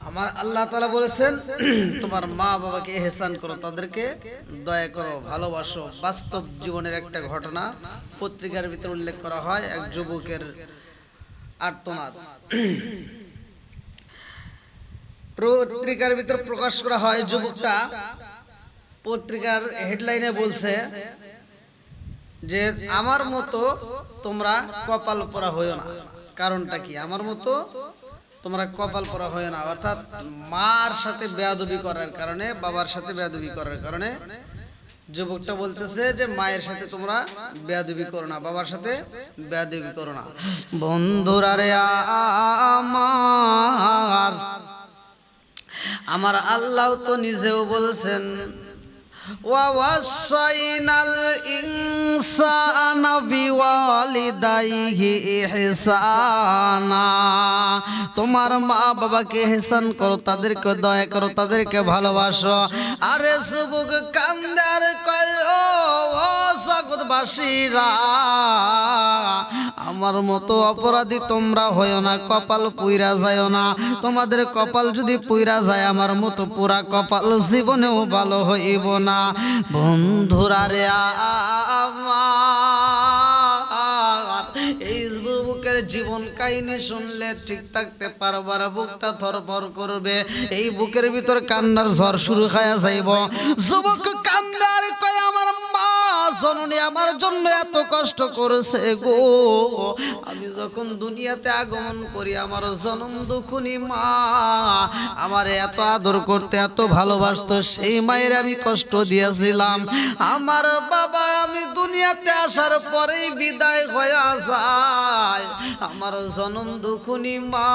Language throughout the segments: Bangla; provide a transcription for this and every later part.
আমার আল্লাহ তাআলা বলেছেন তোমার মা বাবাকে ইহসান করো, তাদেরকে দয়া করো, ভালোবাসো। বাস্তব জীবনের একটা ঘটনা পত্রিকার ভিতরে উল্লেখ করা হয়, এক যুবকের আর্তনাদ পত্রিকার ভিতর প্রকাশ করা হয়। যুবকটা পত্রিকার হেডলাইনে বলছে যে আমার মতো তোমরা কপাল পোড়া হইও না। কারণটা কি? আমার মতো তোমরা কপাল পোড়া হইও না, অর্থাৎ মার সাথে বেয়াদবি করার কারণে, বাবার সাথে বেয়াদবি করার কারণে যুবকটা বলতেছে যে মায়ের সাথে তোমরা বেয়াদবি করো না, বাবার সাথে বেয়াদবি করো না। বন্ধুরা রে আমার, আমার আল্লাহ তো নিজেও বলছেন ওয়াসাইনাল ইনসানা বিওয়ালিদাইহি ইহসানা, তোমার মা বাবাকে ইহসান করো, তাদেরকে দয়া করো, তাদেরকে ভালোবাসো। আরে যুবক কান্দে আর কয় ও জগৎবাসীরা, আমার মতো অপরাধী তোমরা হইও না, কপাল পুইরা যায়ও না। তোমাদের কপাল যদি পুইরা যায় আমার মতো পুরা কপাল জীবনেও ভালো হইব না। বন্ধুরা রে আমার, এই বুকের জীবন কাহিনী শুনলে ঠিক থাকতে পারবা না, বুকটা থরথর করবে, এই বুকের ভিতর কান্নার ঝড় শুরু হয়ে যাইব। যুবক কান্দার কয় আমার মা জননী আমার জন্য এত কষ্ট করেছে গো, আমি যখন দুনিয়াতে আগমন করি আমার জনম দুঃখনী মা আমার এত আদর করতে, এত ভালোবাসতো, সেই মায়ের আমি কষ্ট দিয়েছিলাম। আমার বাবা আমি দুনিয়াতে আসার পরেই বিদায় হয়ে যায়, আমার জনম দুঃখনী মা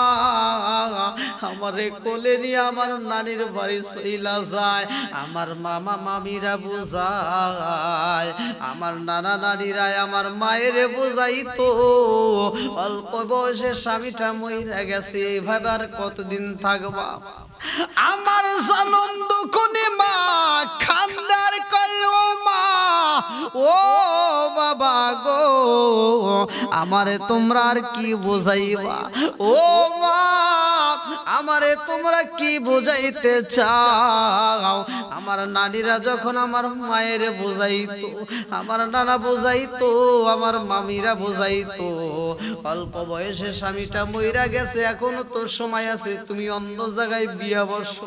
আমারে কোলে নিয়ে আমার নানির বাড়ি চইলা যায়। আমার মামা মামিরা বুঝায়, আমার নানা নানিরা আমার মায়ের বুঝাইতো, অল্প বয়সে স্বামীটা মইরা গেছে, এইভাবে আর কতদিন থাকবা। আমার জনম দুঃখনী মা খান্দার কয় ও মা ও বাবা গো, আমারে তোমরা আর কি বুঝাইবা, ও মা আমারে তোমরা কি বুঝাইতে চাও। আমার নানিরা যখন আমার মায়ের বুঝাইতো, আমার নানা বুঝাইতো, আমার মামিরা বুঝাইতো, অল্প বয়সে স্বামীটা মইরা গেছে, এখনো তো সময় আছে, তুমি অন্য জায়গায় বিয়া বসো।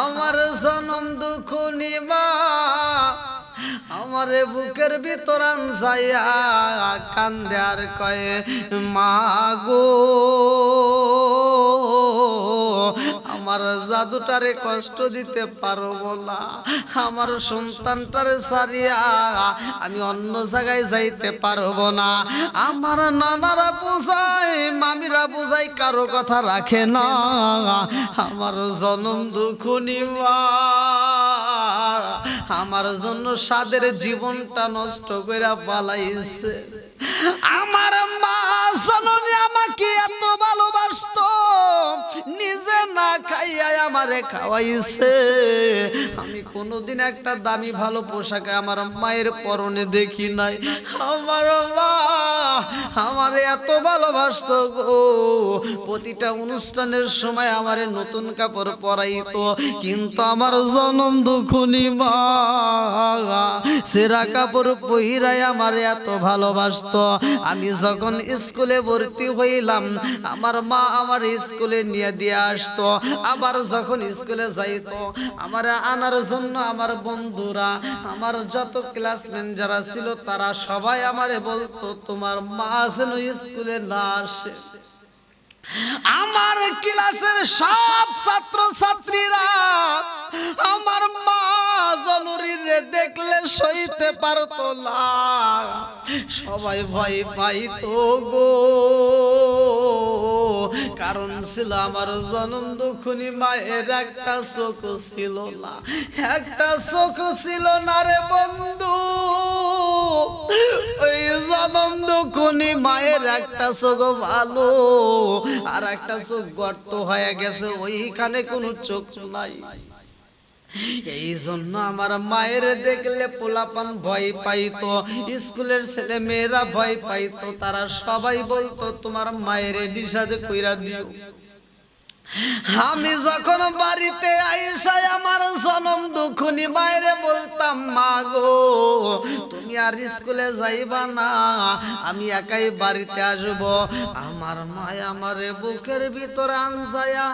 আমার জনম দুঃখনী মা আমারে বুকের ভিতর আনসাইয়া কান্দে আর কয় মা গো, আমার জাদুটারে কষ্ট দিতে পারবো না, আমার সন্তানটারে ছাড়িয়া আমি অন্য জায়গায় যাইতে পারবো না। আমার নানারা বুঝায়, মামিরা বুঝায়, কারো কথা রাখে না। আমার জনম দুঃখনী মা আমার জন্য সাদের জীবনটা নষ্ট করে পালাইছে। আমার মা জননী আমাকে এত ভালোবাসতো, নিজে না খাইয়া আমারে খাওয়াইছে। আমি কোনোদিন একটা দামি ভালো পোশাক আমার মায়ের পরনে দেখি নাই। আমার মা আমারে এত ভালোবাসতো গো, প্রতিটা অনুষ্ঠানের সময় আমারে নতুন কাপড় পরাইতো, কিন্তু আমার জনম দুঃখনী মা সেরা কাপড় পইরাই আমারে এত ভালোবাসতো। আমি যখন স্কুলে ভর্তি হইলাম আমার মা আমার স্কুলে নিয়ে দিয়ে আসতো, আবার যখন স্কুলে যাইতো আমার আনার জন্য আমার বন্ধুরা, আমার যত ক্লাসমেট যারা ছিল তারা সবাই আমারে বলতো তোমার মা যেন স্কুলে না আসে। আমার ক্লাসের সব ছাত্র ছাত্রীরা আমার মা জননীরে দেখলে সইতে পারতো না, সবাই ভয় পাইতো গো। কারণ ছিল আমার জনম দুঃখনী মায়ের একটা চোখ ছিল না, একটা চোখ ছিল না রে বন্ধু। ওই জনম দুঃখনী মায়ের একটা চোখ ভালো, আর একটা চোখ গর্ত হয়ে গেছে, ওইখানে কোনো চোখ নাই। এই জন্য আমার মায়ের দেখলে পোলাপান ভয় পাইতো, স্কুলের ছেলে মেয়েরা ভয় পাইতো, তারা সবাই বলতো তোমার মায়ের নিষেধ কইরা দিও। আমি যখন বাড়িতে আইসাই আমার জনম দুঃখনি বাইরে বলতাম, মা গো তুমি আর স্কুলে যাইবা না, আমি একাই বাড়িতে আসব। আমার মা আমারে বুকের ভিতরে আনসায়া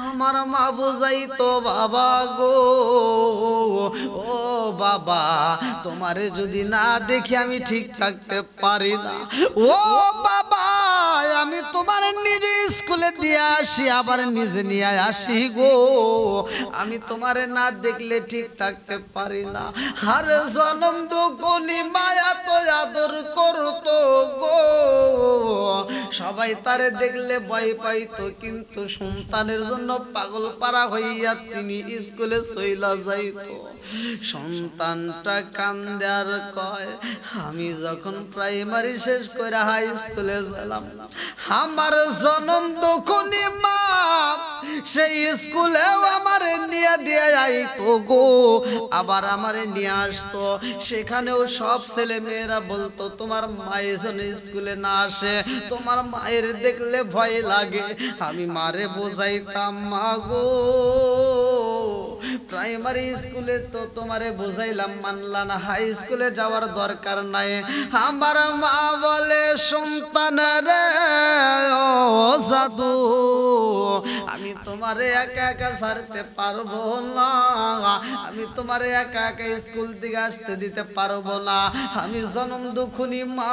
আমার মা বুঝাইতো, বাবা গো ও বাবা, তোমারে যদি না দেখি আমি ঠিক থাকতে পারি না। ও বাবা, আমি তোমার নিজে স্কুলে দিয়ে আসি, আবার নিজে নিয়ে আসি গো, আমি তোমারে না দেখলে ঠিক থাকতে পারি না। আর জনম দুঃখনি মায়া তো আদর করতো গো, সবাই তারে দেখলে ভয় পাইতো, কিন্তু সন্তানের জন্য পাগল পারা হইয়া তিনি স্কুলে চইলা যাইতো। সন্তানটা কান্দে আর কয়, আমি যখন প্রাইমারি শেষ করে হাই স্কুলে গেলাম, আমার জনম দুঃখনি মা সেই স্কুলেও আমারে নিয়ে দিয়ে আইতো গো, আবার আমারে নিয়ে আসতো। সেখানেও সব ছেলে মেয়েরা বলতো, তোমার মায়ের জন্য স্কুলে না আসে, তোমার মায়ের দেখলে ভয় লাগে। আমি মারে বোঝাইতাম, মা গো প্রাইমারি স্কুলে তো তোমারে বোঝাইলাম, মানলা না, হাই স্কুলে যাওয়ার দরকার নাই। আমার মা বলে, সন্তান রে ও জাদু, আমি তোমারে একা একা ছাড়তে পারবো না, আমি তোমারে একা একা স্কুল থেকে আসতে দিতে পারবো না। আমি জনম দুঃখনি মা,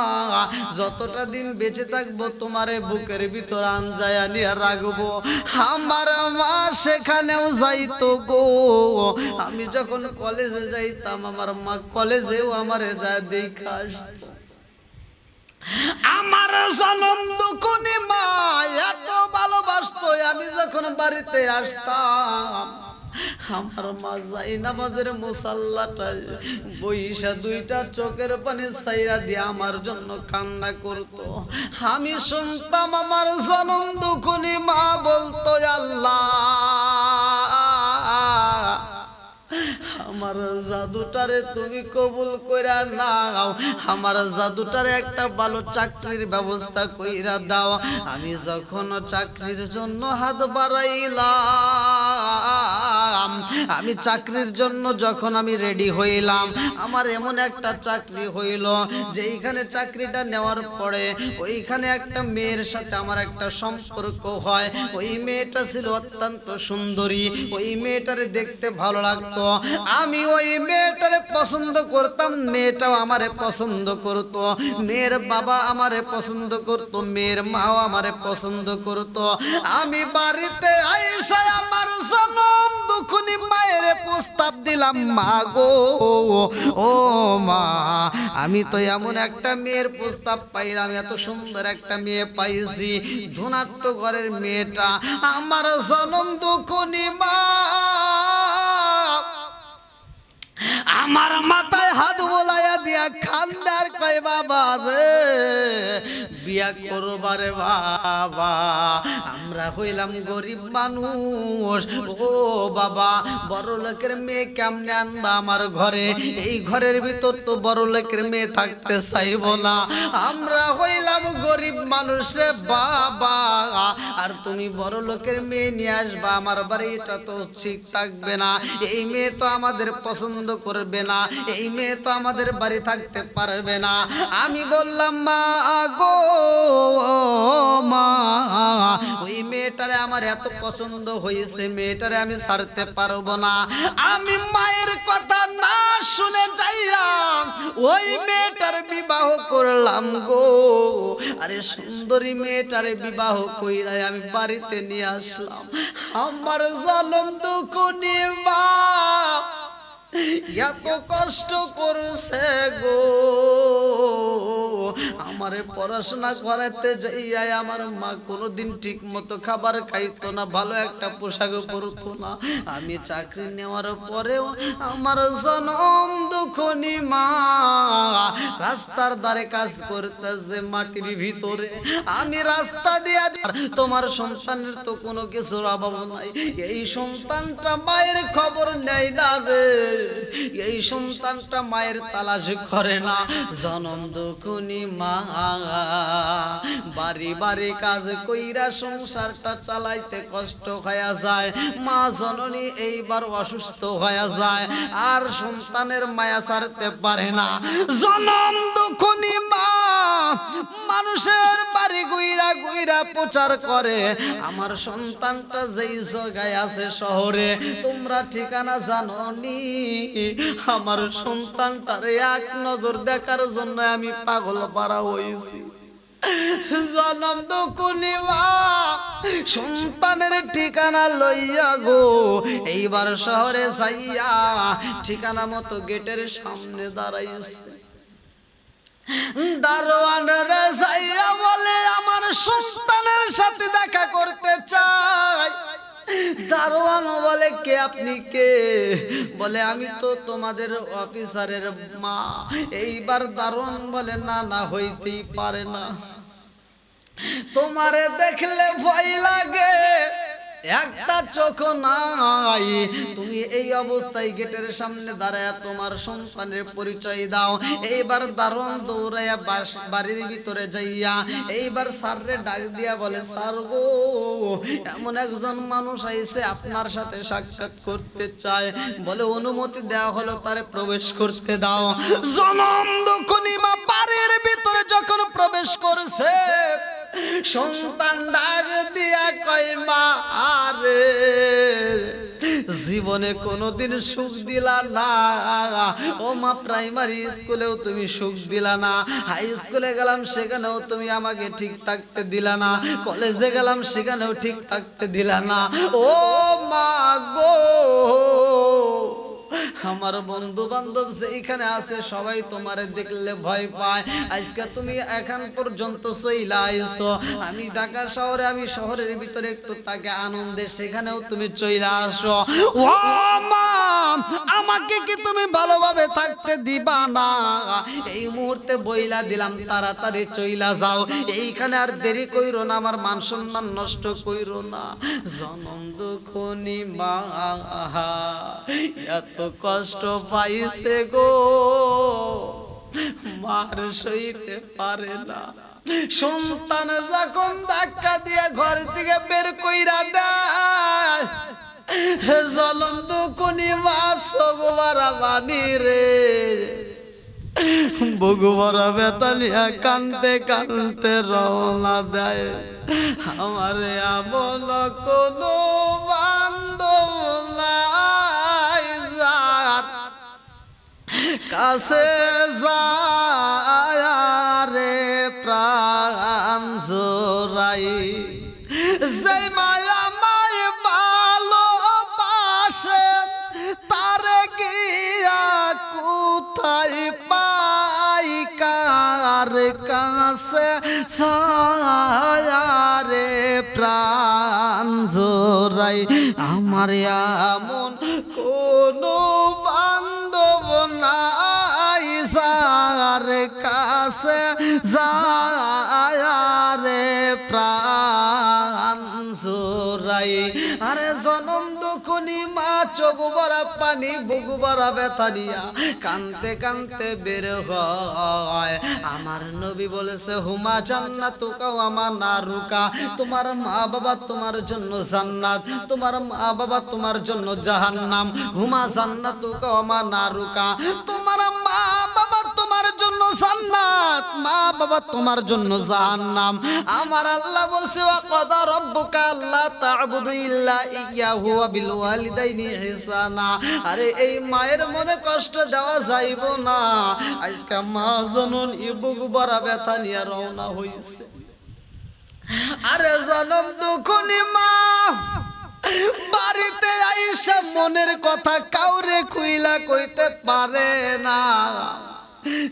যতটা দিন বেঁচে থাকবো তোমারে বুকের ভিতর আনজায়া নিয়ে রাখবো। আমার মা সেখানেও যাইতো গো, আমি যখন কলেজে যাইতাম আমার মা কলেজেও আমারে যায় দেখা আসতো। আমার জনম দুঃখনি মা এত ভালোবাসতো, আমি যখন বাড়িতে আসতাম আমার মা যাই নামাজের মুসাল্লাটায় বইসা দুইটা চোখের পানি ছাইরা দিয়ে আমার জন্য কান্না করতো। আমি শুনতাম আমার জনম দুঃখনি মা বলতো, আল্লাহ আমার জাদুটারে তুমি কবুল কইরা নাও, আমার জাদুটারে একটা ভালো চাকরির ব্যবস্থা কইরা দাও। আমি যখন চাকরির জন্য হাত বাড়াইলাম, আমি চাকরির জন্য যখন আমি রেডি হইলাম, আমার এমন একটা চাকরি হইল যেইখানে চাকরিটা নেওয়ার পরে ওইখানে একটা মেয়ের সাথে আমার একটা সম্পর্ক হয়। ওই মেয়েটা ছিল অত্যন্ত সুন্দরী, ওই মেয়েটারে দেখতে ভালো লাগতো, আমি ওই মেয়েটারে পছন্দ করতাম, মেয়েটাও আমারে পছন্দ করত, মেয়ের বাবা আমারে পছন্দ করত, মেয়ের মাও আমারে পছন্দ করত। আমি বাড়িতে আইসা আমার জনম দুঃখনি মায়ের প্রস্তাব দিলাম, মা গো ও মা, আমি তো এমন একটা মেয়ের প্রস্তাব পাইলাম, এত সুন্দর একটা মেয়ে পাইছি, ধনাট্য ঘরের মেয়েটা, আমার জনম দুঃখনি মা আমার মাথায় হাত বোলাইয়া দিয়া খান্দার কয়, বাবা রে বিয়া করবারে বাবা, আমরা হইলাম গরিব মানুষ, ও বাবা বড় লোকের মেয়ে কেমনে আনবা আমার ঘরে, এই ঘরের ভিতর তো বড় লোকের মেয়ে থাকতে চাইব না, আমরা হইলাম গরিব মানুষ রে বাবা, আর তুমি বড় লোকের মেয়ে নিয়ে আসবা আমার বাড়ি, এটা তো ঠিক থাকবে না, এই মেয়ে তো আমাদের পছন্দ করবে না, এই মেয়ে তো আমাদের বাড়ি থাকতে পারবে না। আমি বললাম, মা গো মা, ওই মেয়েটারে আমার এত পছন্দ হয়েছে, মেয়েটারে আমি ছাড়তে পারবো না। আমি মায়ের কথা না শুনে যাইলাম ওই মেয়েটার বিবাহ করলাম গো, আরে সুন্দরী মেয়েটারে বিবাহ কইরা আমি বাড়িতে নিয়ে আসলাম। আমার জনম দুঃখনি মা এত কষ্ট করছে গো, আমারে পড়াশোনা করাতে যাইয়া আমার মা কোনোদিন ঠিক মতো খাবার খাইতো না, ভালো একটা পোশাক পরতো না। আমি চাকরি নেওয়ার পরেও আমার জনম দুঃখনি মা রাস্তার ধারে কাজ করতেছে মাটির ভিতরে, আমি রাস্তা দিয়া তোমার সন্তানের তো কোনো কিছুর অভাব নাই, এই সন্তানটা মায়ের খবর নেয় না রে, এই সন্তানটা মায়ের তালাশ করে না। জনম দুঃখনি দুঃখনি মা বাড়ি বাড়ি কাজ কইরা সংসারটা চালাইতে কষ্ট হয়ে যায় মা জননী এইবার অসুস্থ হয়ে যায় আর সন্তানের মায়া ছাড়তে পারে না জনম দুঃখনি মা মানুষের বাড়ি গুইরা গুইরা প্রচার করে আমার সন্তানটা যেই জায়গায় আছে শহরে তোমরা ঠিকানা জানো নি আমার সন্তানটারে এক নজর দেখার জন্য আমি পাগল পারা হইছি জনম দুঃখনি মা সন্তানের ঠিকানা লইয়া গো এইবার শহরে যাইয়া ঠিকানা মতো গেটের সামনে দাঁড়াইছে দারোয়ান রে যাইয়া বলে আমার সন্তানের সাথে দেখা করতে চাই দারোয়ান বলে কে আপনি কে বলে আমি তো তোমাদের অফিসারের মা এইবার দারোয়ান বলে না না হইতেই পারে না তোমারে দেখলে ভয় লাগে একটা চোখ নাই তুমি এই অবস্থায় গেটের সামনে দাঁড়ায় তোমার সন্তানের পরিচয় দাও এইবার দারোয়ান দৌড়াইয়া বাড়ির ভিতরে যাইয়া এইবার স্যাররে ডাক দিয়া বলে স্যার গো এমন একজন মানুষ আইছে আপনার সাথে সাক্ষাৎ করতে চায় বলে অনুমতি দেওয়া হলো তারে প্রবেশ করতে দাও জনম দুঃখনি মা বাড়ির ভিতরে যখন প্রবেশ করছে সন্তান ডাক দিয়া কয় মা আরে জীবনে কোনোদিন সুখ দিলা না ও মা প্রাইমারি স্কুলেও তুমি সুখ দিলা না হাই স্কুলে গেলাম সেখানেও তুমি আমাকে ঠিক থাকতে দিলা না কলেজে গেলাম সেখানেও ঠিক থাকতে দিলা না ও মা গো আমার বন্ধু বান্ধব যেখানে আছে সবাই তোমারে দেখলে ভয় পায় আজকে তুমি এখন পর্যন্ত চইলা আইছো আমি ঢাকা শহরে আমি শহরের ভিতরে একটু তাকে আনন্দে সেখানেও তুমি চইলা আসো ও মা আমাকে কি তুমি ভালোভাবে থাকতে দিবা না এই মুহূর্তে বইলা দিলাম তাড়াতাড়ি চইলা যাও এইখানে আর দেরি কইরো না আমার মান সম্মান নষ্ট কইরো না জনম দুঃখনি মা এত কষ্ট পাইছে গো মার সইতে পারে না সন্তান যখন ধাক্কা দিয়ে ঘর থেকে বের কইরা দেয় জলম দুঃখনি মা সগবারা বানি রে বগুবরা বেতালিয়া কানতে কানতে রওনা দেয় আমার আমল কোনো বান্ধব নাই যার কাছে যায় রে প্রাণ জোড়াই যেই মায়া মায় ভালোবাসে তারে গিয়া কোথায় পাই কার কাছে ছায়ারে প্রাণ জোড়াই আমার এমন কোনো বান্ধব নাই যার কাছে যায়ারে প্রাণ জোড়াই আরে জনম দুঃখনি মা চোখ ভরা পানি বুক ভরা ব্যথা নিয়া কানতে কানতে বের হয় আমার নবী বলেছে হুমা জান্নাতুকা ওয়া মা নারুকা তোমার মা বাবা তোমার জন্য জান্নাত তোমার মা বাবা তোমার জন্য জাহান্নাম হুমা জান্নাতুকা ওয়া মা নারুকা তোমার মা বাবা তোমার জন্য জান্নাত মা বাবা তোমার জন্য জাহান্নাম আমার আল্লাহ বলছে ওয়া কাদা রাব্বুকা আল্লা তা'বুদু ইল্লা ইয়াহু ওয়া বিল ওয়ালিদাইনি ইহসানা আরে এই মায়ের মনে কষ্ট দেওয়া যাইব না আজকে মা জননী বুক ভরা ব্যথা নিয়ে রওনা হইছে আরে জনম দুঃখনি মা বাড়িতে আইসা মনের কথা কাউরে খুইলা কইতে পারে না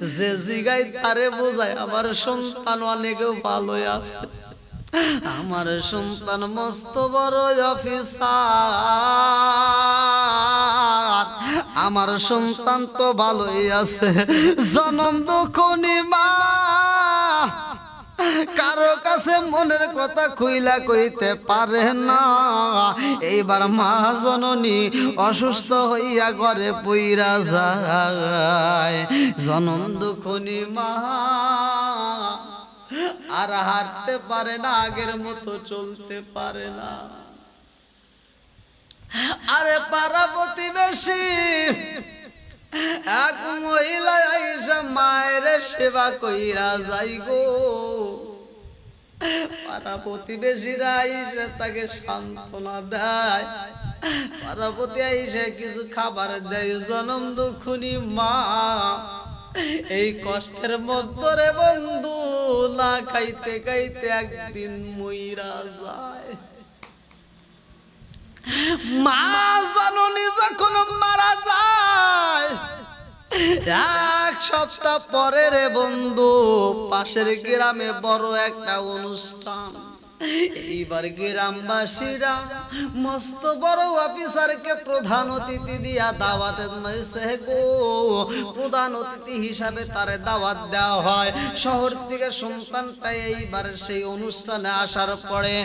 যে জিগাই তারে বোঝায় আমার সন্তান অনেক ভালো আছে আমার সন্তান মস্ত বড় অফিসার আমার সন্তান তো ভালোই আছে জনম দুঃখনি মা কারো কাছে মনের কথা খুইলা কইতে পারে না এইবার মা জননী অসুস্থ হইয়া ঘরে পইরা যায় জনম দুঃখনি মা আর হাঁটতে পারে না, আগের মতো চলতে পারে না। আরে পাড়া প্রতিবেশী এক মহিলা আইসা মায়ের সেবা কইরা যাই গো। পাড়া প্রতিবেশীরা আইসা তাকে সান্ত্বনা দেয়, পাড়া প্রতি আইসা কিছু খাবার দেয়। জনম দুঃখুনি মা এই কষ্টের মধ্যে রে বন্ধু না খাইতে খাইতে একদিন মইরা যায়। মা জননী যখন মারা যায়, এক সপ্তাহ পরে রে বন্ধু পাশের গ্রামে বড় একটা অনুষ্ঠান। এইবার গ্রামবাসীরা মস্ত বড় অফিসারকে প্রধান অতিথি দিয়া দাওয়াত দিয়েছে গো। প্রধান অতিথি হিসাবে তারে দাওয়াত দেওয়া হয়। শহর থেকে সন্তানটা এইবার সেই অনুষ্ঠানে আসার পরে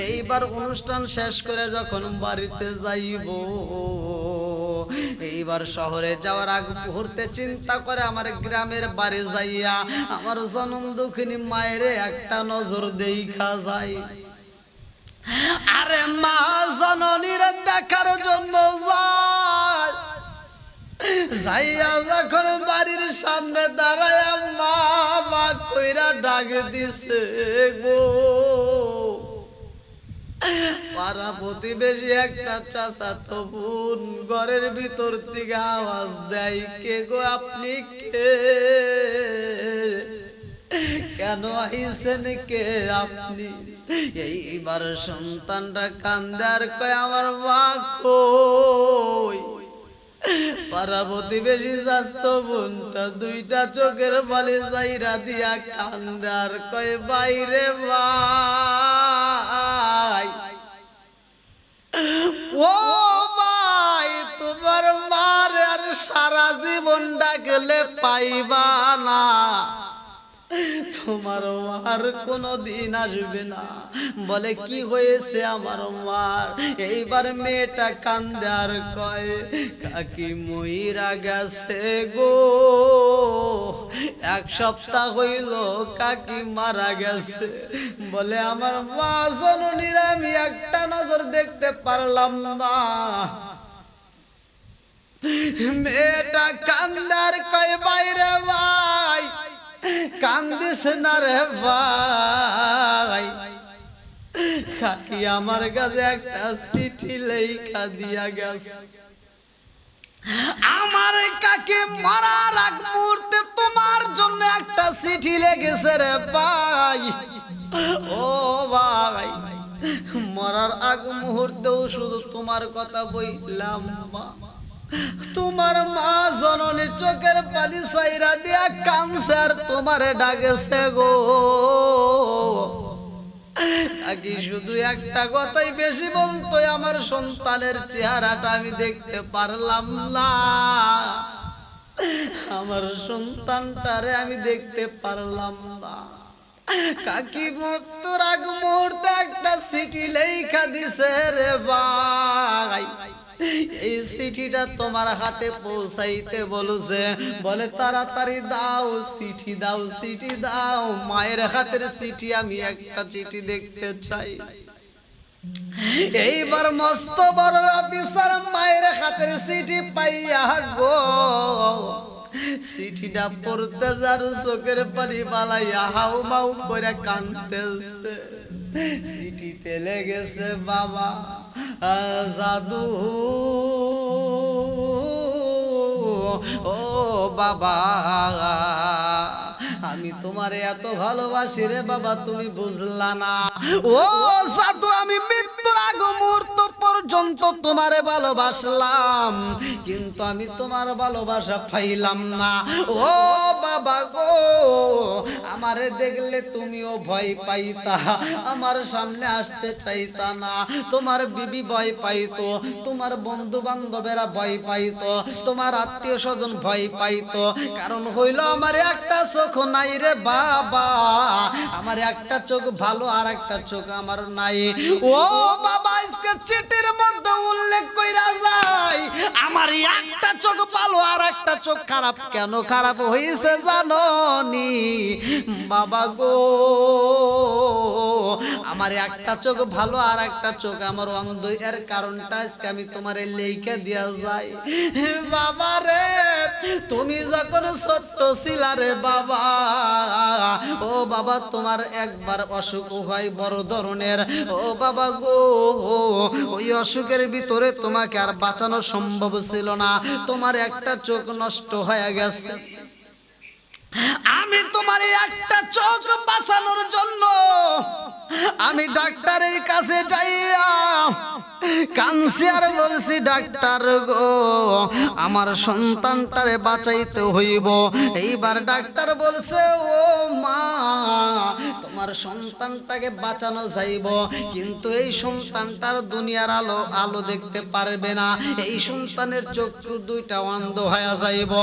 এইবার অনুষ্ঠান শেষ করে যখন বাড়িতে যাইব, এইবার শহরে যাওয়ার আগ মুহূর্তে চিন্তা করে আমার গ্রামের বাড়ি যাইয়া আমার জনম দুঃখিনী মায়ের একটা নজর দেখা যায়। আরে মা জননীর দেখার জন্য যায়, যাইয়া যখন বাড়ির সামনে দাঁড়ায় মা মা কইরা ডাক দিছে গো। পাড়া প্রতিবেশী একটা চাচাতো বোন ঘরের ভিতর থেকে আওয়াজ দেয়, কে গো আপনি কে, কেন আইছেন কে আপনি? এইবার সন্তানটা কান্দে আর কয় আমার মা কই। পাড়া প্রতিবেশী চাচাতো বোনটা দুইটা চোখের বালি যাইরা দিয়া কান্দে আর কয় বাইরে ভাই, ও ভাই তোমার মার আর সারা জীবন ডাকলে পাইবা না, তোমার মার কোনদিন আসবে না। বলে কি হয়েছে আমার মার? এইবার মেয়েটা কান্দে আর কয় কাকি মইরা গেছে গো, এক সপ্তাহ হইল কাকি মারা গেছে। বলে আমার মা জননীর আমি একটা নজর দেখতে পারলাম না। মেয়েটা কান্দে আর কয় বাইরে ভাই, কান্দিস না রে ভাই, কাকি আমার কাছে একটা চিঠি লেখা দিয়া গেছে। আমার কাকি মরার আগ মুহূর্তে তোমার জন্য একটা চিঠি লেগেছে রে ভাই। ও ভাই মরার আগ মুহূর্তেও শুধু তোমার কথা বললাম, তোমার মা জননী চোখের পানি সাইরা দিয়া কাঁদছে আর তোমারে ডাকেছে গো। কাকি শুধু একটা কথাই বেশি বলতো, আমার সন্তানের চেহারাটা আমি দেখতে পারলাম না, আমার সন্তানটারে আমি দেখতে পারলাম না। কাকি মৃত্যুর আগ মুহূর্তে একটা চিঠি লেখা দিছে রে ভাই। এই চিঠিটা তোমার হাতে পৌঁছাইতে বলছে, বলে তাড়াতাড়ি দাও চিঠি দাও, চিঠি দাও। মায়ের হাতের চিঠি, আমি একটা চিঠি দেখতে চাই। এইবার মস্ত বড় অফিসার মায়ের হাতের চিঠি পাইয়া গো চিঠিটা পড়তে যার চোখের পানি বালাইয়া হাউ মাউ করে কাঁদতেছে। চিঠিতে লেগেছে বাবা জাদু, ও বাবা আমি তোমারে এত ভালোবাসি রে বাবা, তুমি বুঝলা না। ও জাদু আমি মৃত্যুর আগ মুহূর্ত পর্যন্ত তোমারে ভালোবাসলাম, কিন্তু আমি তোমার ভালোবাসা পাইলাম না। ও বাবা গো আমারে দেখলে তুমিও ভয় পাইতা, আমার সামনে আসতে চাইতা না। তোমার বিবি ভয় পাইতো, তোমার বন্ধু বান্ধবেরা ভয় পাইতো, তোমার আত্মীয় স্বজন ভয় পাইতো। কারণ হইল আমার একটা চোখ নাই রে বাবা, আমার একটা চোখ ভালো আর একটা চোখ আমার নাই। ও বাবা আজকে চিঠির মধ্যে উল্লেখ কইরা যায় আমার একটা চোখ ভালো আর একটা চোখ খারাপ। কেন খারাপ হয়েছে জানো নি বাবা গো? আমার একটা চোখ ভালো আর একটা চোখ আমার অন্ধ, এর কারণটা আজকে আমি তোমারে লেখা দিয়া যাই। বাবা রে, তুমি যখন ছোট্ট ছিলা রে বাবা, ও বাবা তোমার একবার অসুখ হয় বড় ধরনের। ও বাবা গো, ওই অসুখের ভিতরে তোমাকে আর বাঁচানো সম্ভব ছিল না, তোমার একটা চোখ নষ্ট হয়ে গেছে। আমি তোমার একটা চোখ বাঁচানোর জন্য আমি ডাক্তারের কাছে যাইয়া কানছি আর বলছি, ডাক্তার গো আমার সন্তানটারে বাঁচাইতে হইব। এইবার ডাক্তার বলছে, ও মা তোমার সন্তানটাকে বাঁচানো যাইব, কিন্তু এই সন্তানটার দুনিয়ার আলো দেখতে পারবে না, এই সন্তানের চক্ষু দুইটা অন্ধ হয়ে যাইব।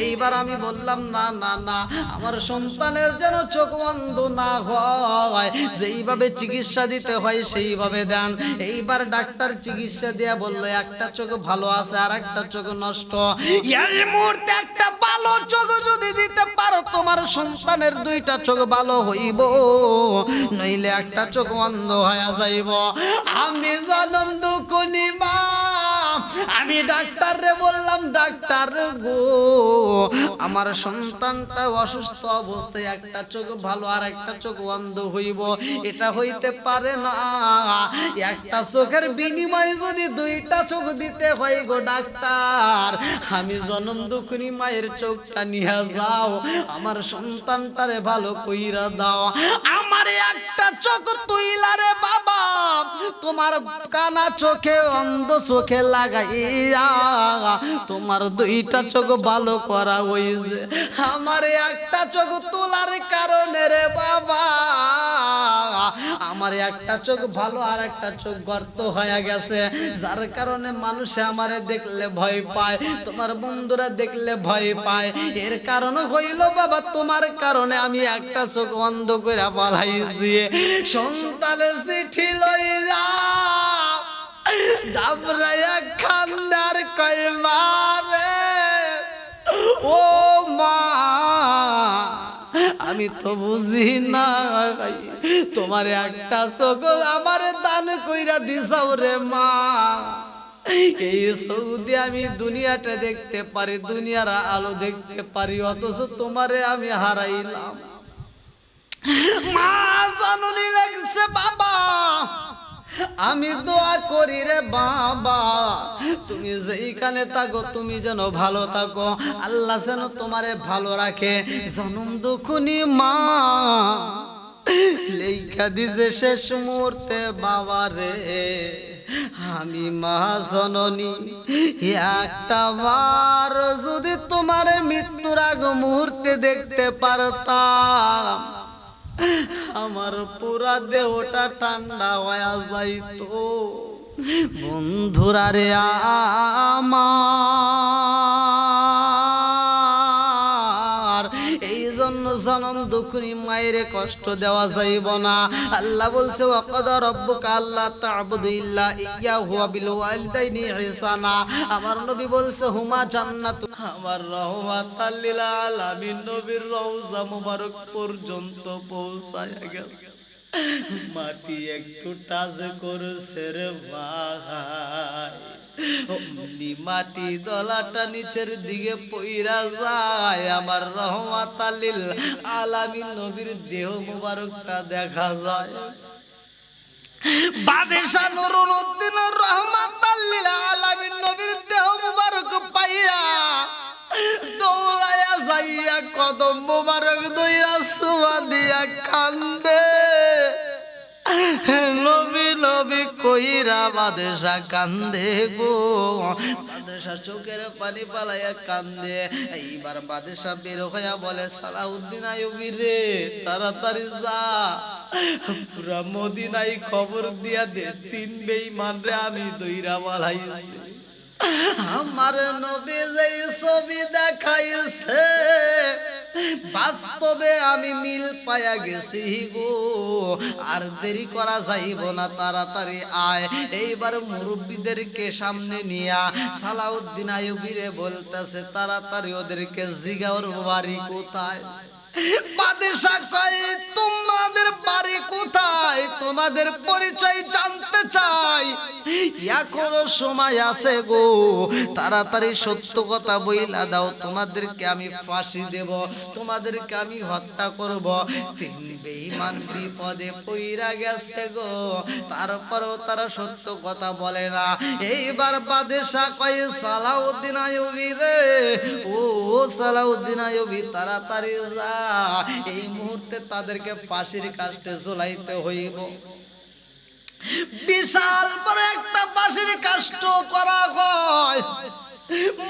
এইবার আমি বললাম, না না না, আমার সন্তানের যেন চোখ অন্ধ না হয়, যেইভাবে চিকিৎসা দিতে হয় সেইভাবে দেন। এইবার ডাক্তার চিকিৎসা দিয়া বললো, একটা চোখ ভালো আছে আর একটা চোখ নষ্ট। এই মুহূর্তে একটা ভালো চোখ যদি দিতে পারো, তোমার সন্তানের দুইটা চোখ ভালো হইব, নইলে একটা চোখ অন্ধ হয়ে যাইব। আমি জনম দুঃখনি মা, আমি ডাক্তাররে বললাম, ডাক্তার গো আমার সন্তানটা অসুস্থ অবস্থায় একটা চোখ ভালো আর একটা চোখ অন্ধ হইব, এটা হইতে পারে না। একটা চোখের বিনিময়ে যদি দুইটা চোখ দিতে হয় গো ডাক্তার, আমি জনম দুঃখিনী মায়ের চোখটা নিয়ে যাও, আমার সন্তানটারে ভালো কইরা দাও। আমার একটা চোখ তুইলা রে বাবা, তোমার কানা চোখে অন্ধ চোখে লাগাইয়া তোমার দুইটা চোখ ভালো করা হইছে। আমার একটা চোখ তোলার কারণে রে বাবা, আমার একটা চোখ ভালো আর একটা চোখ গর্ত হয়ে গেছে, যার কারণে মানুষে আমারে দেখলে ভয় পায়, তোমার বন্ধুরা দেখলে ভয় পায়। এর কারণ হইল বাবা তোমার কারণে আমি একটা চোখ অন্ধ করে পালাইছি। সন্তানের চিঠি লইয়া জাবরাইয়া খান্দার কয় মারে, ও মা আমি তো বুঝি না তোমার একটা চোখ আমার দান কইরা দিছাও রে মা। এই সৌদি আমি দুনিয়াটা দেখতে পারি, দুনিয়ার আলো দেখতে পারি, অথচ তোমারে আমি হারাইলাম। মা জানুনি লাগছে বাবা, আমি দোয়া করি রে বাবা, তুমি যেইখানে থাকো তুমি যেন ভালো থাকো, আল্লাহ যেন তোমারে ভালো রাখে। জনম দুঃখনি মা লেখা দিছে শেষ মুহূর্তে বাবা রে, আমি মা জননী একটা বার যদি তোমার মৃত্যুর আগ মুহূর্তে দেখতে পারতাম, আমার পুরা দেহটা ঠান্ডা হয়ে যাইতো। বন্ধুরা রে আমার, এই জন্য জনম দুঃখিনী মায়ের কষ্ট দেওয়া যাইব না। আল্লাহ বলছে, ওয়াকাদা রাব্বুকা আল্লা তা'বুদু ইল্লা ইয়াহু ওয়া বিল ওয়ালিদাইনি ইহসানা। আমার নবী বলছে, হুমা জান্নাতু। আমার রাহমাতাল লিল আলামিন নবীর রওজা মুবারক পর্যন্ত পৌঁছায়া গেছে, মাটি একটু টাচ করেছে রে ভাই, অমনি মাটি দলাটা নিচের দিকে পইরা যায়, আমার রাহমাতাল লিল আলামিন নবীর দেহ মুবারকটা দেখা যায়। বাদশা নুরুল উদ্দিন রাহমাতাল লিল আলামিন নবীর দেহ মুবারক পাইয়া দৌড়ায়া যাইয়া কদম মুবারক দইরা সুয়া দিয়া কান্দে। নবী নবী কইরা বাদশা কান্দে গো, বাদশা চোখের পানি পালাইয়া কান্দে। এইবার বাদশা বের হইয়া বলে, সালাউদ্দিন আইয়ুবী রে তাড়াতাড়ি যা, পুরা মদিনায় খবর দিয়া দে, তিন বেঈমান রে আমি দইরা পালাইছি। আমার নবী যেই ছবি দেখাইছে বাস্তবে আমি মিল পায়া গেছি গো, আর দেরি করা যাইব না, তাড়াতাড়ি আয়। এইবার মুরব্বীদেরকে সামনে নিয়া সালাউদ্দিন আইয়ুবীরে বলতেছে, তাড়াতাড়ি ওদেরকে জিগাওর বাড়ি কোথায়। বাদশা কয়, তোমাদের বাড়ি কোথায়, তোমাদের পরিচয় জানতে চাই। এখনো সময় আছে গো, তাড়াতাড়ি সত্য কথা বইলা দাও, তোমাদেরকে আমি ফাঁসি দেব, তোমাদেরকে আমি হত্যা করব। তিন বেঈমান বিপদে পইরা গেছে গো, তারপরেও তারা সত্য কথা বলে না। এইবার বাদশা কয়, সালাউদ্দিন আইয়ুবী রে, ও সালাউদ্দিন আইয়ুবী তাড়াতাড়ি যা, এই মুহূর্তে তাদেরকে ফাঁসির কাস্টে ঝুলাইতে হইব। বিশাল বড় একটা ফাঁসির কাস্ট করা হয়,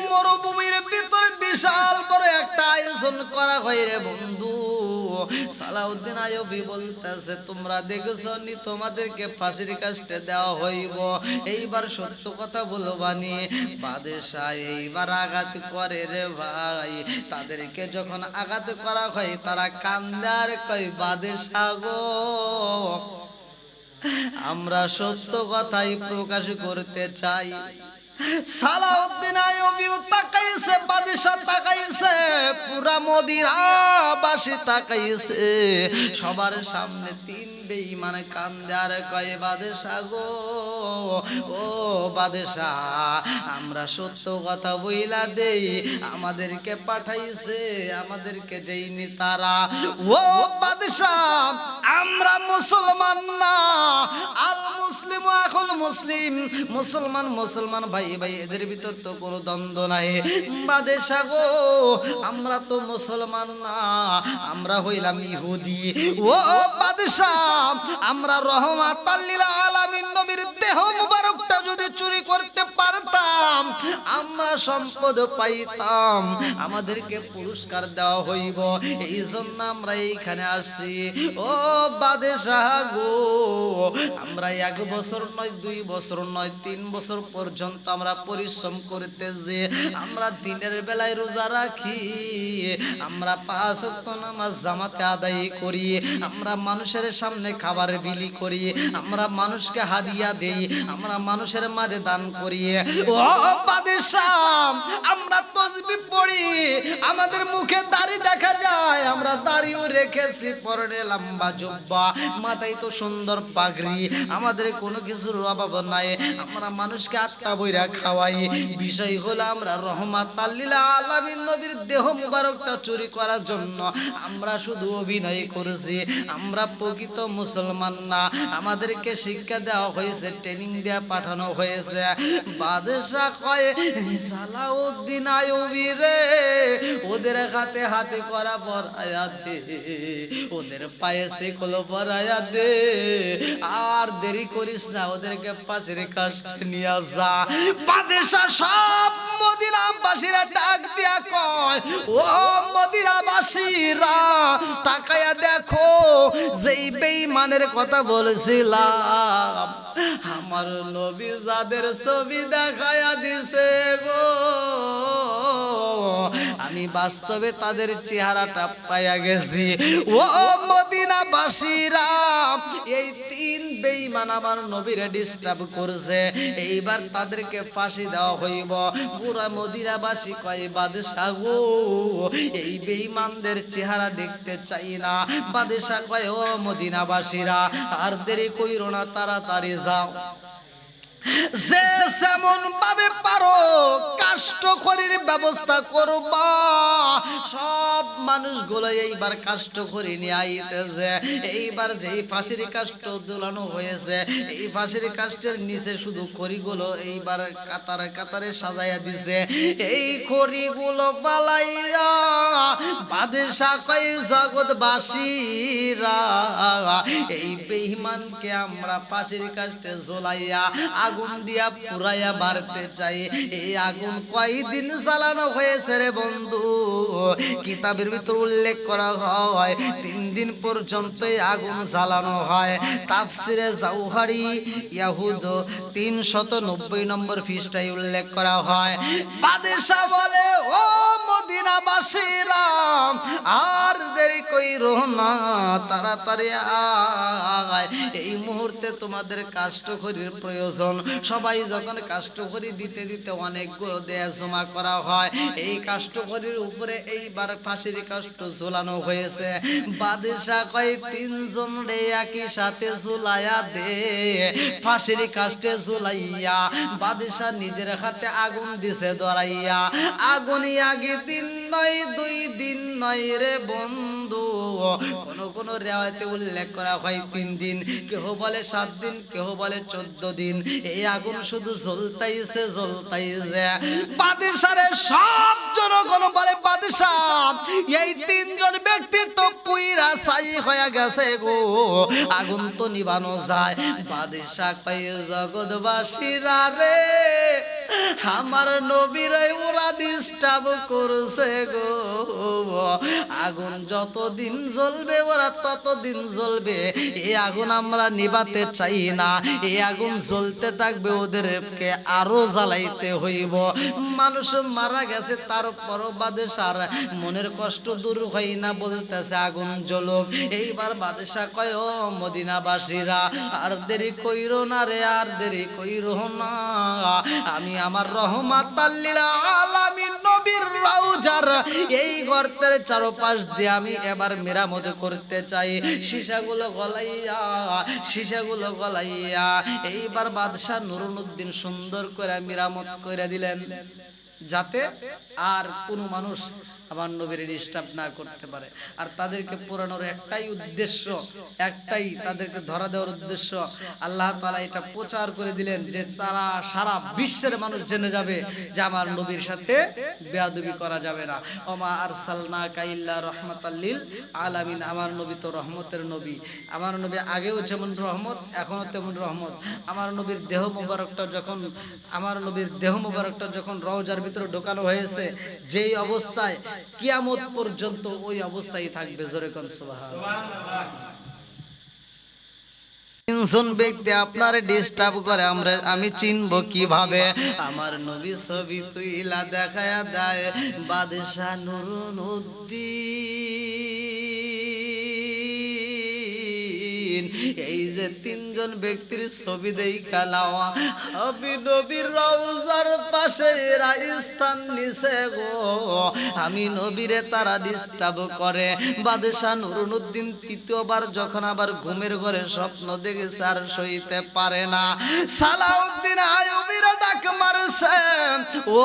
মরুভূমির ভিতরে বিশাল বড় একটা আয়োজন করা হয় রে বন্ধু। সালাউদ্দিন আইয়ুবী বলতেছে, তোমরা দেখছো নি তোমাদেরকে ফাঁসির কাস্টে দেওয়া হইব, এইবার সত্য কথা বলবানি। বাদশা এইবার আঘাত করে রে ভাই, তাদেরকে যখন আঘাত করা হয় তারা কান্দে আর কয়, বাদশা গো আমরা সত্য কথাই প্রকাশ করতে চাই। সালাউদ্দিন আইয়ুবী তাকাইছে, বাদশা তাকাইছে, পুরা মদিনাবাসী তাকাইছে, সবার সামনে তিন বেঈমান কান্দে আর কয়, বাদশা গো ও বাদশা, আমরা সত্য কথা বইলা দেই, আমাদেরকে পাঠাইছে আমাদেরকে যেইনি তারা। ও বাদশা, আমরা মুসলমান না, আর মুসলিম এখন মুসলিম, মুসলমান মুসলমান ভাই ভাই, এদের ভিতর তো কোনো দ্বন্দ্ব নাই। বাদশা গো আমরা তো মুসলমান না, আমরা হইলাম ইহুদি। ও বাদশা, আমরা রহমাতাল লিল আলামিন নবীর দেহ মুবারকটা যদি চুরি করতে পারতাম, আমরা সম্পদ পাইতাম, আমাদেরকে পুরস্কার দেওয়া হইব, এই জন্য আমরা এইখানে আসছি। ও বাদশা গো, আমরা 1 বছর নয়, 2 বছর নয়, 3 বছর পর্যন্ত আমরা পরিশ্রম করতেছি, আমরা দিনের বেলায় রোজা রাখি, আমরা 5 ওয়াক্ত নামাজ জামাতে আদায় করি, আমরা মানুষের সামনে খাবার বিলি করি, আমরা মানুষকে হাদিয়া দেই, আমরা মানুষের মাঝে দান করি। ও বাদশা, আমরা তাসবিহ পড়ি, আমাদের মুখে দাড়ি দেখা যায়, আমরা দাড়িও রেখেছি, পরনে লম্বা জুব্বা, মাথায় তো সুন্দর পাগড়ি, আমাদের কোনো কিছুর অভাব নাই, আমরা মানুষকে আটকা বইরা খাওয়াই। বিষয় হলো আমরা রহমাতাল লিল আলামিন নবীর দেহ মুবারকটা চুরি করার জন্য আমরা শুধু অভিনয় করছি, আমরা প্রকৃত মুসলমান না, আমাদেরকে শিক্ষা দেওয়া হয়েছে, ট্রেনিং দেওয়া পাঠানো হয়েছে। বাদশা কয়, সালাউদ্দিন আইয়ুবী রে, ওদের হাতে হাতে করা পরায়া দে, ওদের পায়ে শিকল পরায়া দে, আর দেরি করিস না, ওদেরকে ফাঁসির কাস্টে নিয়ে যা। বাদশা সব মদিনাবাসীরা ডাক দিয়া কয়, ও মদিনাবাসীরা তাকায়া দেখো, যেই বেঈমানের কথা বলেছিলাম, আমার নবী যাদের ছবি দেখায়া দিছে গো, আমি বাস্তবে তাদের চেহারাটা পাইয়া গেছি। ও মদিনাবাসীরা, এই 3 বেঈমান আমার নবীরে ডিস্টার্ব করছে, এইবার তাদেরকে ফাঁসি দেওয়া হইব। পুরা মদিনাবাসী কয়, বাদশা গো এই বেঈমানদের চেহারা দেখতে চাই না। বাদশা কয়, ও মদিনাবাসীরা আর দেরি কইরো না, তাড়াতাড়ি যাও, যে যেমন ভাবে পারো কাষ্ঠখড়ির ব্যবস্থা করবা। সব মানুষগুলো এইবার কাষ্ঠখড়ি নিয়ে আইতেছে। এইবার যেই ফাঁসির কাষ্ঠ ঝুলানো হয়েছে, এই ফাঁসির কাষ্ঠের নিচে শুধু খড়িগুলো এইবার কাতারে কাতারে সাজাইয়া দিছে। এই খড়িগুলো পালাইয়া বাদশা কয়, জগৎবাসীরা এই বেঈমানকে আমরা ফাঁসির কাষ্ঠে ঝুলাইয়া আগুন দিয়া পুরাইয়া মারতে চাই। এই আগুন কয়দিন জ্বালানো হয়েছে রে বন্ধু, কিতাবের ভিতর উল্লেখ করা হয় 3 দিন পর্যন্ত আগুন জ্বালানো হয়। তাফসিরে জাওহারি ইয়াহুদ 390 নম্বর পৃষ্ঠায় উল্লেখ করা হয়। বাদশা বলে, ও মদিনাবাসীরা আর দেরি কইরো না, তাড়াতাড়ি আয়। এই মুহূর্তে তোমাদের কাষ্ঠখড়ির প্রয়োজন। সবাই যখন কাষ্ঠখড়ি দিতে দিতে অনেকগুলো দেয়া জমা করা হয়, এই কাষ্ঠখড়ির উপরে এইবার ফাঁসির কাষ্ঠ ঝুলানো হয়েছে। বাদশাহ কয় তিনজন রে একই সাথে ঝুলাইয়া দে। ফাঁসির কাষ্ঠে ঝুলাইয়া বাদশাহ নিজের হাতে আগুন দিছে ধরাইয়া। আগুনই আগে দিন নয় 2 দিন নয় রে বন্ধু, কোন রেওয়ায়তে উল্লেখ করা হয় 3 দিন, কেউ বলে 7 দিন, কেউ বলে 14 দিন। এই আগুন শুধু জ্বলতাইছে জ্বলতাইছে। বাদশারে সব জনগণ বলে বাদশাহ এই 3 জন ব্যক্তি তো পুইরা ছাই হয়ে গেছে গো, আগুন তো নিভানো যায়। বাদশাহ কয় জগৎবাসীরা রে আমার নবীরে ওরা ডিস্টার্ব করছে গো, আগুন যতদিন জ্বলবে ওরা ততদিন জ্বলবে। এই আগুন আমরা নিভাতে চাই না, এই আগুন জ্বলতে থাকবে, ওদেরকে আরো জ্বালাইতে হইব। মানুষ মারা গেছে তারপরও বাদশার মনের কষ্ট দূর হয় না, বলতেছে আগুন জ্বলুক। এইবার বাদশাহ কয় ও মদিনাবাসীরা আর দেরি কইরো না রে, আর দেরি কইরো না। আমি আমার রহমাতাল লিল আলামিন নবীর রওজার এই গর্তের চারপাশ দিয়ে আমি এবার মেরামত করতে চাই। সীসাগুলো গলাইয়া এইবার বাদশাহ নুরুদ্দিন সুন্দর করে মেরামত করে দিলেন, যাতে আর কোনো মানুষ আমার নবীর ডিস্টার্ব না করতে পারে। আর তাদেরকে পুরানোর একটাই উদ্দেশ্য, একটাই তাদেরকে ধরা দেওয়ার উদ্দেশ্য। আল্লাহ তাআলা এটা প্রচার করে দিলেন যে তারা সারা বিশ্বের মানুষ জেনে যাবে যে আমার নবীর সাথে বেয়াদবি করা যাবে না। ওমা আরসালনাকা ইল্লা রাহমাতাল লিল আলামিন, আমার নবী তো রহমতের নবী। আমার নবী আগেও যেমন রহমত, এখনো তেমন রহমত। আমার নবীর দেহ মোবারকটা যখন রওজার ভিতরে ঢোকানো হয়েছে, যেই অবস্থায় কিয়ামত পর্যন্ত ওই অবস্থায় থাকবে। জোরে কোন সুবহানাল্লাহ। তিনজন ব্যক্তি আপনারে ডিস্টার্ব করে, আমি চিনব কিভাবে? আমার নবী ছবি তুইলা দেখায়া দেয় বাদশাহ নুরুদ্দিন। এই যে 3 জন ব্যক্তির ছবি দেখা নাও, আমি নবীর রওজার পাশে স্থান নিছে গো, আমি নবীরে তারা ডিস্টার্ব করে। বাদশাহ নুরুদ্দিন তৃতীয়বার যখন আবার ঘুমের ঘরে স্বপ্ন দেখেছে আর সইতে পারে না, সালাউদ্দিন আইয়ুবীরা ডাক মারছে, ও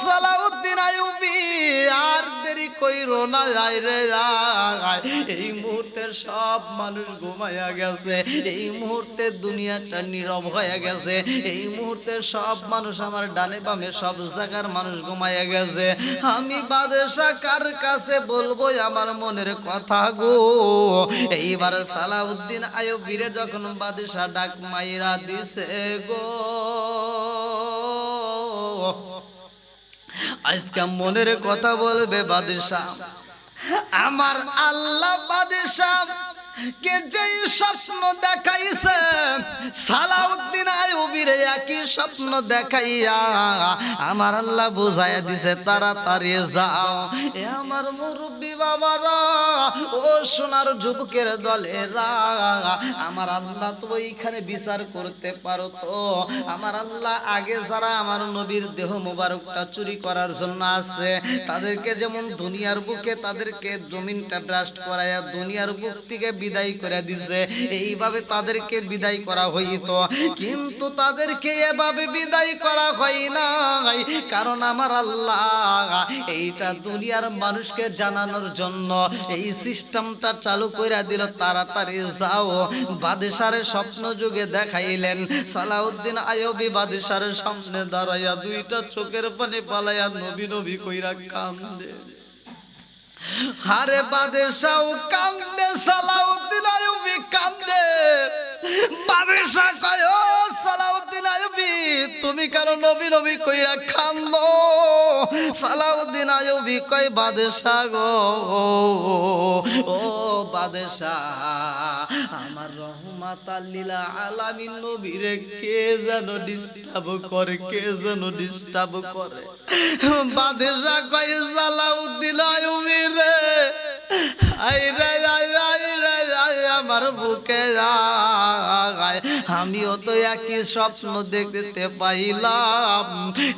সালাউদ্দিন আইয়ুবী আর দেরি কইরো না, যাই রে যাই। এই মুহূর্তে সব মানুষ ঘুমায়া গেছে, এই মুহূর্তে দুনিয়াটা নীরব হয়ে গেছে, এই মুহূর্তে সব মানুষ আমার ডানে বামে সব জায়গার মানুষ ঘুমায়া গেছে। আমি বাদশাহ কার কাছে বলবো আমার মনের কথা গো? এইবার সালাউদ্দিন আইয়ুবীরে যখন বাদশাহ ডাক মাইরা দিছে গো, আজকে মনের কথা বলবে বাদশাহ। আমার আল্লাহ বাদশাহ কে যে স্বপ্ন দেখাইছে, সালাউদ্দিন আইয়ুবীর একই স্বপ্ন দেখাইয়া আমার আল্লাহ বুঝাইয়া দিছে তাড়াতাড়ি যাও। এ আমার মুরব্বী বাবারা, ও সোনার যুবকের দলেরা, আমার আল্লাহ তো ওইখানে বিচার করতে পারো তো। আমার আল্লাহ আগে যারা আমার নবীর দেহ মোবারকটা চুরি করার জন্য আছে, তাদেরকে যেমন দুনিয়ার বুকে তাদেরকে জমিনটা ব্রাস্ট করাইয়া দুনিয়ার বুক থেকে বিদায় করে দিছে, এইভাবে তাদেরকে বিদায় করা হইতো। কিন্তু তাদেরকে এভাবে বিদায় করা হয় নাই, কারণ আমার আল্লাহ এইটা দুনিয়ার মানুষকে জানানোর জন্য এই সিস্টেমটা চালু করে দিল, তাড়াতাড়ি যাও। বাদশার স্বপ্ন যুগে দেখাইলেন। সালাউদ্দিন আইয়ুবী বাদশার সামনে দাঁড়াইয়া 2টা চোখের পানি পালাইয়া নবী নবী কইরা কান্দে। হারে বাদশাও কান্দে, সালাউদ্দিন আইয়ুবী কান্দে। বাদশাহ কয় ও সালাউদ্দিন আইয়ুবী, তুমি কারো নবী নবী কইরা কান্দো? সালাউদ্দিন আইয়ুবী কয় বাদশাহ গো, ও বাদশাহ, আমার রাহমাতাল লিল আলামিন নবীরে কে যেন ডিস্টার্ব করে, কে যেন ডিস্টার্ব করে। বাদশা কয় সালাউদ্দিন আইয়ুবী রে, আই রে আমার বুকে যায়, আমিও তো একই স্বপ্ন দেখতে পাইলাম।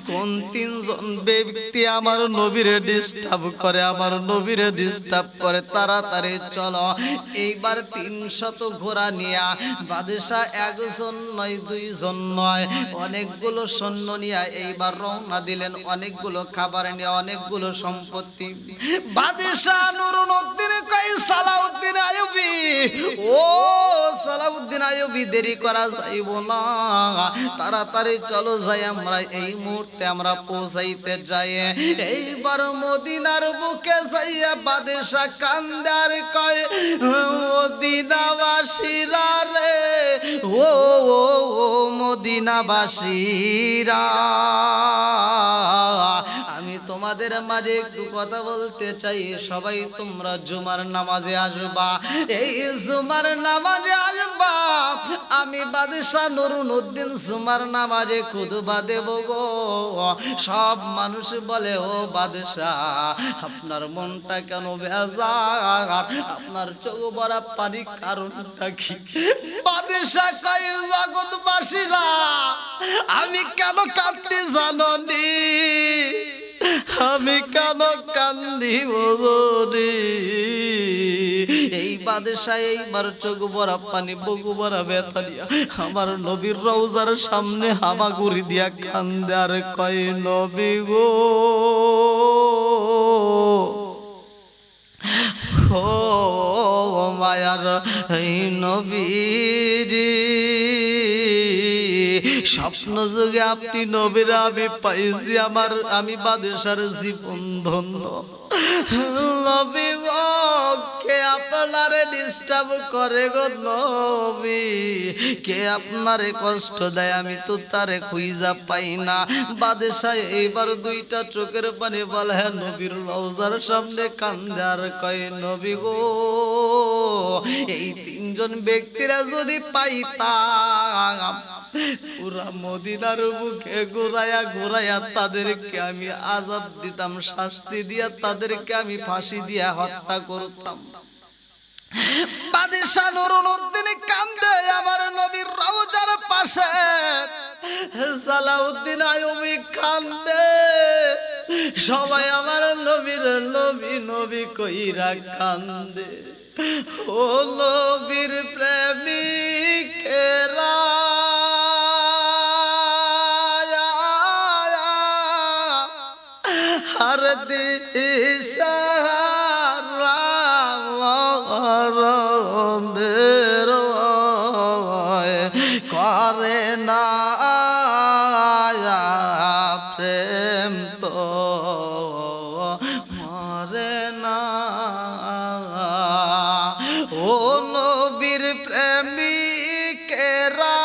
কোন তিনজন ব্যক্তি আমার নবীরে ডিস্টার্ব করে, আমার নবীরে ডিস্টার্ব করে। তাড়াতাড়ি চলো। এইবার 300 ঘোড়া নিয়া বাদশা একজন নয়, দুইজন নয়, অনেকগুলো সৈন্য নিয়ে এইবার রওনা দিলেন। অনেকগুলো খাবার নিয়ে, অনেকগুলো সম্পত্তি। বাদশা নুরুদ্দিন কয় সালাউদ্দিন আইয়ুবী, ও সালাউদ্দিন আইয়ুবী দেরি করা যাইব না, তাড়াতাড়ি চলো যাই, আমরা এই মুহূর্তে আমরা পৌঁছাইতে যাই। এইবার মদিনার বুকে যাইয়া বাদশা কান্দে আর কয় মদিনাবাসীরা রে, ও মদিনাবাসীরা, আমি তোমাদের মাঝে একটু কথা বলতে চাই। সবাই তোমরা জুমার নামাজে আসবা, এই জুমার নামাজে আসবা। আমি বাদশা নুরুদ্দিন জুমার নামাজে খুতবা দেব গো। সব মানুষ বলে ও বাদশা আপনার মনটা কেন বেজার, আপনার চোখ ভরা পানি কারণটা কি? বাদশা কয় জগৎবাসীরা আমি কেন কাঁদতে জানি, আমি কেন কান্দি বলি? এই বাদশা এইবার চোখ ভরা পানি, বুক ভরা ব্যথা দিয়া আমার নবীর রওজার সামনে হামাগুড়ি দিয়া কান্দে আর কয় নবী গো, ও মায়ার এই নবীরে, স্বপ্ন যুগে আপনি নবীরা আমি পাইছি, আমি বাদশার জীবন ধন্য। নবী গো, কে আপনারে ডিস্টার্ব করে গো নবী, কে আপনারে কষ্ট দেয়, আমি তো তারে খুঁজা পাই না। বাদশা এইবার দুইটা চোখের পানি বলে হ্যাঁ নবীর রওজার সামনে কান্দে আর কয় নবী গো, এই তিনজন ব্যক্তিরা যদি পাইতাম পুরা মদিনার বুকে ঘুরাইয়া ঘুরাইয়া তাদেরকে আমি আযাব দিতাম, শাস্তি দিয়া তাদেরকে আমি ফাঁসি দিয়া হত্যা করতাম। বাদশা নুরুদ্দিন কান্দে আমার নবীর রওজার পাশে, সালাউদ্দিন আইয়ুবী কান্দে, সবাই আমার নবীর নবী নবী কইরা কান্দে। ও নবীর প্রেমিকেরা আর দিশারা মরণের করে না প্রেম তো মরে না। ও নবীর প্রেমিকেরা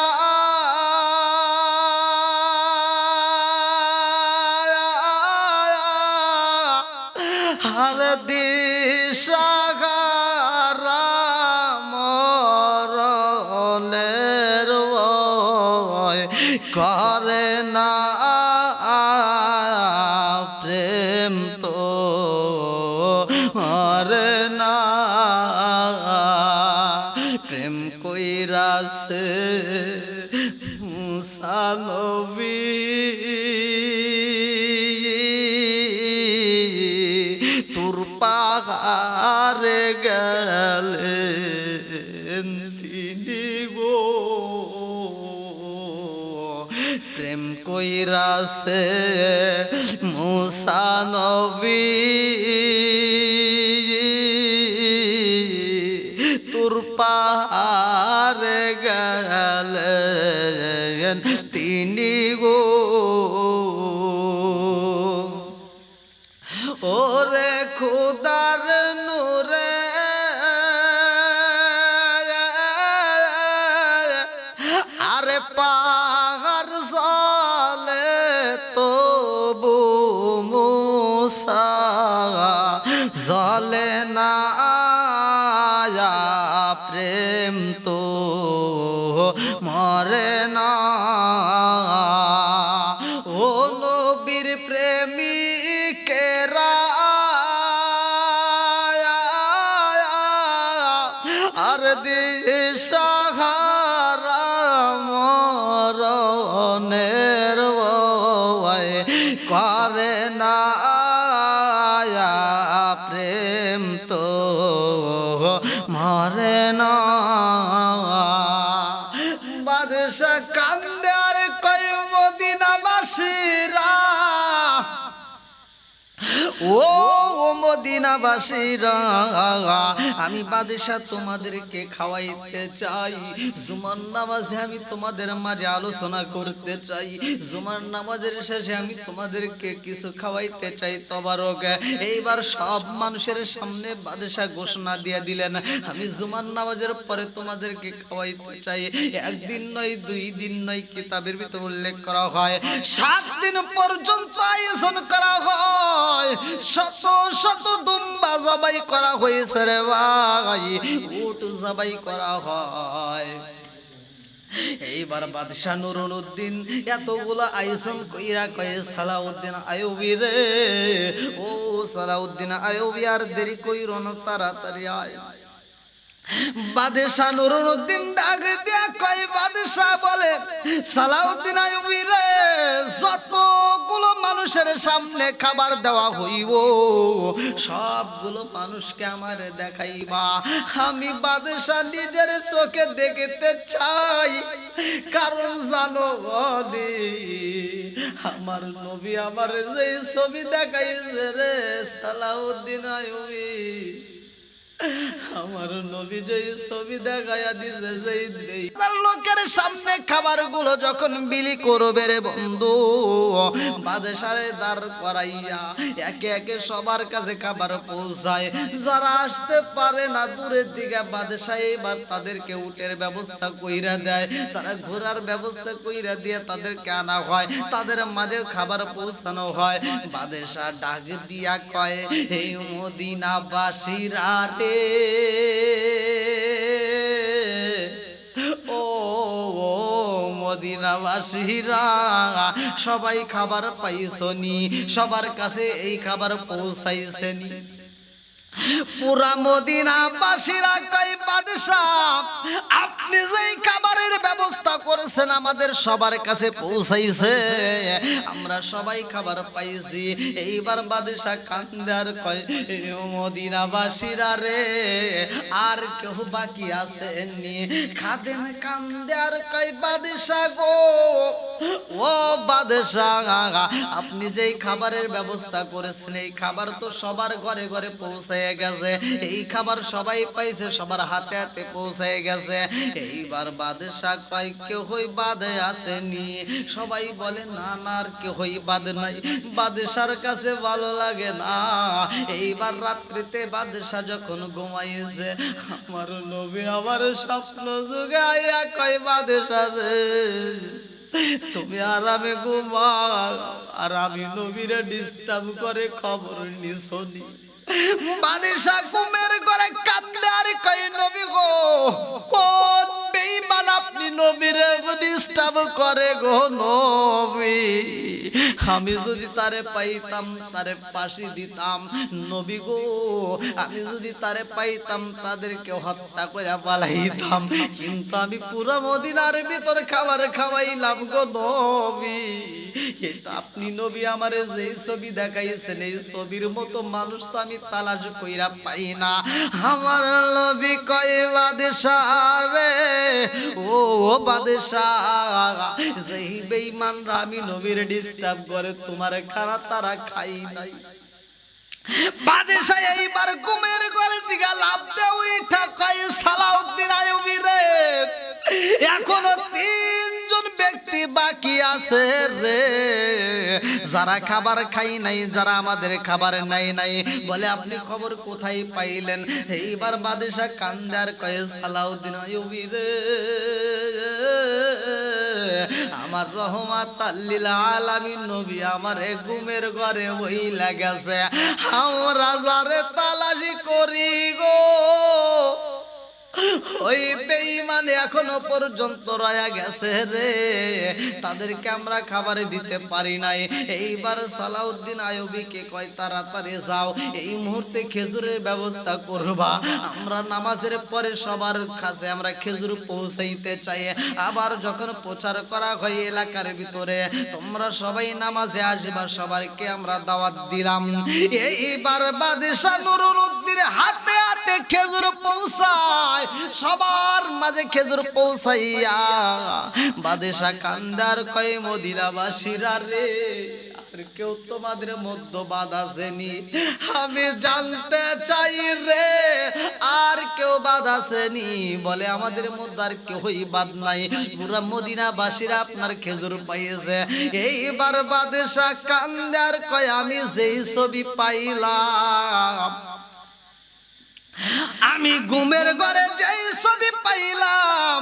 আর দিশাহারা মরণের করে না প্রেম তো মরে না। প্রেম কইরাছে মুসা নবী, তোর পাহাড়ে গেলেন তিনি গো। প্রেম কইরাছে মুসা নবী, তোর পাহাড়ে গেলেন তিনি গো। ওরে খুদার নূরে আরে পাহাড় জলে তবু মুসা জলে না প্রেম তো প্রেমিকেরা আর দিশাহারা মরণের ভয় করে না প্রেম তো মরে না। বাদশা কান্দে আর কই মদিনাবাসীরা, ও মদিনাবাসীরা, আমি বাদশা তোমাদেরকে খাওয়াইতে চাই। জুমার নামাজে আমি তোমাদের মাঝে আলোচনা করতে চাই। জুমার নামাজের শেষে আমি তোমাদেরকে কিছু খাওয়াইতে চাই তবারক। এইবার সব মানুষের সামনে বাদশা ঘোষণা দিয়ে দিলেন, আমি জুমার নামাজের পরে তোমাদেরকে খাওয়াইতে চাই। একদিন নয়, 2 দিন নয়, কিতাবের ভিতর উল্লেখ করা হয় 7 দিন পর্যন্ত আয়োজন করা হয়। শত শত দুম্বা জবাই করা হয়েছে রে ভাই, উট জবাই করা হয়। এইবার বাদশা নুরুদ্দিন এতগুলো আয়োজন কইরা কয়ে সালাউদ্দিন আইয়ুবী রে, ও সালাউদ্দিন আইয়ুবী আর দেরি কইরো না, তাড়াতাড়ি আয়। বাদশা নুরুদ্দিন ডাক দিয়া কয়, বাদশা বলে সালাউদ্দিন আইয়ুবী রে, যতগুলো মানুষের সামনে খাবার দেওয়া হইব সবগুলো মানুষকে আমারে দেখাইবা। আমি বাদশা নিজের চোখে দেখতে চাই, কারণ জানো আমার নবী আমার যে ছবি দেখাইছে রে সালাউদ্দিন আইয়ুবী, আমার নবী যে ছবি দেখাইয়া দিছে, সেই লোকের সামনে খাবার গুলো যখন বিলি করবে রে বন্ধু, বাদশারে দাঁড় করাইয়া একে একে সবার কাছে খাবার পৌঁছায়। যারা আসতে পারে না দূরের দিকে, বাদশা এবার তাদেরকে উটের ব্যবস্থা কইরা দেয়, তারা ঘোরার ব্যবস্থা কইরা দিয়ে তাদেরকে আনা হয়, তাদের মাঝে খাবার পৌঁছানো হয়। বাদশা ডাক দিয়া কয়, এই মদিনাবাসীরা রে, ও মদিনাবাসীরা, সবাই খাবার পাইছনি, সবার কাছে এই খাবার পৌঁছাইছেনি। পুরা মদিনাবাসীরা কয়, বাদশা আপনি যে খাবারের ব্যবস্থা করেছেন আমাদের সবার কাছে পৌঁছাইছে, আমরা সবাই খাবার পাইছি। এইবার বাদশা কান্দে আর কয়, মদিনাবাসীরা রে, আর কেউ বাকি আছেননি? খাদেম কান্দে আর কয়, বাদশা গো, ও বাদশা, আপনি যেই খাবারের ব্যবস্থা করেছেন এই খাবার তো সবার ঘরে ঘরে পৌঁছে গেছে, এই খাবার সবাই পাইছে, সবার হাতে হাতে পৌঁছে গেছে। এইবার বাদশা কয়, কেউই বাদে আসেনি? সবাই বলে না না, আর কেউই বাদ নাই। বাদশার কাছে ভালো লাগে না। এইবার রাত্রিতে বাদশা যখন ঘুমাইছে, আমার নবী আমার স্বপ্ন জুগাইয়া কয়, বাদশা রে, তুমি আরামে ঘুমাও, আর আমি নবীরে ডিস্টার্ব করে খবর নিছনি। বাদশা ঘুমের ঘরে কাঁদে আর কয়, নবী গো, কোন বেঈমান আপনি নবীরে ডিস্টার্ব করে গো নবী? আমি যদি তারে পাইতাম তারে ফাঁসি দিতাম। নবী গো, আমি যদি তারে পাইতাম তাদেরকে হত্যা করে পালাইতাম, কিন্তু আমি পুরো মদিনার ভিতর খাবার খাওয়াইলাম গো নবী। কিন্তু আপনি নবী আমারে যেই ছবি দেখাইছেন এই ছবির মতো মানুষ তো আমি তালাশ কইরা পাই না। আমার নবী কয়, বাদশা রে, ও বাদশা, যেই বেঈমানরা আমি নবীর ডিস্টার্ব করে তোমার খানা তারা খাই নাই। বাদশা এইবার ঘুমের ঘরে দিকে লাফ দিয়ে উঠা কয়, সালাউদ্দিন আইয়ুবী রে, এখনো 3 জন ব্যক্তি বাকি আছে রে, যারা খাবার খাই নাই, যারা আমাদের খাবার নাই নাই। বলে আপনি খবর কোথায় পাইলেন? এইবার বাদশা কান্দে আর কয়, সালাউদ্দিন আইয়ুবী রে, আমার রহমাতাল লিল আলামিন নবী আমারে ঘুমের ঘরে ওই লাগেছে, আমরা যারে তালাশি করি গো ওই বেঈমান এখনো পর্যন্ত রয়া গেছে রে, তাদেরকে আমরা খাবারে দিতে পারি নাই। এইবার সালাউদ্দিন আইয়ুবীকে কয় তাড়াতাড়ি যাও, এই মুহূর্তে খেজুরের ব্যবস্থা করবা, আমরা নামাজের পরে সবার কাছে আমরা খেজুর পৌঁছাইতে চাই। আবার যখন প্রচার করা হয় এলাকার ভিতরে তোমরা সবাই নামাজে আসবা, সবাইকে আমরা দাওয়াত দিলাম। এইবার বাদশা নুরুল উদ্দিনের হাতে হাতে খেজুর পৌঁছায়, সবার মাঝে খেজুর পৌঁছাইয়া বাদশা কান্দার কয় মদিনাবাসীরা রে, আর কেউ তোমাদের মধ্যে বাদ আসেনি? আমি জানতে চাই রে, আর কেউ বাদ আসেনি? বলে আমাদের মধ্যে আর কেউই বাদ নাই, পুরা মদিনাবাসীরা আপনার খেজুর পাইয়েছে। এইবার বাদশা কান্দার কয় আমি যেই ছবি পাইলাম, আমি ঘুমের ঘরে যেই ছবি পাইলাম,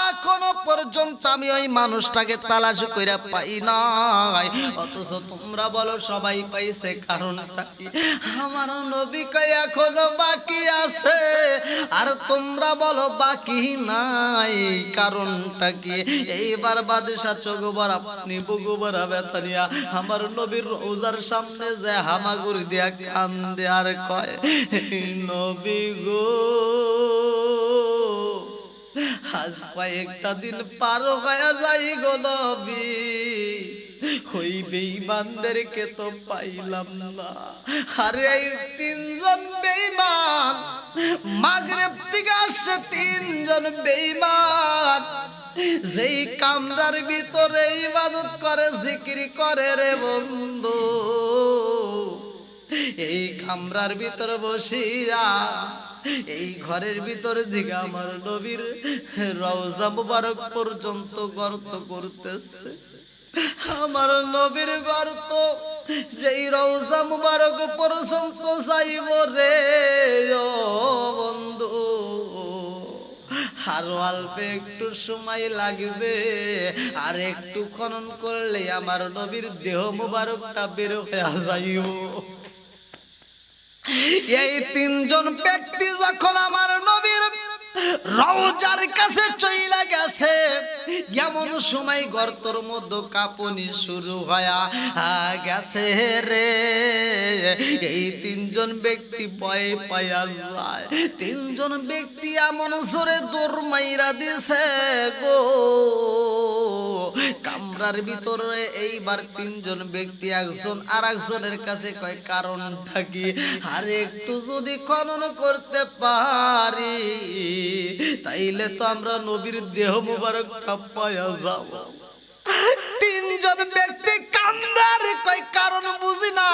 এখনো পর্যন্ত আমি ওই মানুষটাকে তালাশ কইরা পাই নাই। অথচ তোমরা বলো সবাই পাইছে, কারণটা কি? আমার নবী কই এখনো বাকি আছে, আর তোমরা বলো বাকি নাই, কারণটা কি? এইবার বাদশা চোখ ভরা পানি বুকু ভরা ব্যথা নিয়া আমার নবীর রওজার সামনে যে হামাগুড়ি দিয়া কান্দে আর কয়, নবী গো, আজ কয়েকটা দিন পার হয়ে যাই গো নবী, ওই বেঈমানদেরকে তো পাইলাম না। আরে এই তিনজন বেঈমান, মাগরিব থেকে আসছে তিনজন বেঈমান, যেই কামরার ভিতরে ইবাদত করে জিকির করে রে বন্ধু, এই কামরার ভিতরে বসিয়া এই ঘরের ভিতরে দিকে আমার নবীর রওজা মুবারক পর্যন্ত গর্ত করতেছে। আমার নবীর গর্ত যেই রওজা মুবারক পর্যন্ত যাইব রে ও বন্ধু, আরো অল্প একটু সময় লাগবে, আর একটু খনন করলে আমার নবীর দেহ মুবারকটা বের হয়ে যাইব। এই তিনজন ব্যক্তি যখন আমার নবীর রওজার কাছে চইলা গেছে, এমন সময় গর্তর মধ্যে কাঁপুনি শুরু হয়া গেছে রে। এই তিনজন ব্যক্তি ভয় পাইয়া যায়, তিনজন ব্যক্তি এমন জোরে দৌড় মাইরা দিছে গো কামরার ভিতরে। এইবার তিনজন ব্যক্তি একজন আর একজনের কাছে কয় কারণটা কি? আর একটু যদি খনন করতে পারি তাইলে তো আমরা নবীর দেহ মুবারকটা পাওয়া যাব। তিনজন ব্যক্তি কান্দার কয় কারণ বুঝি না,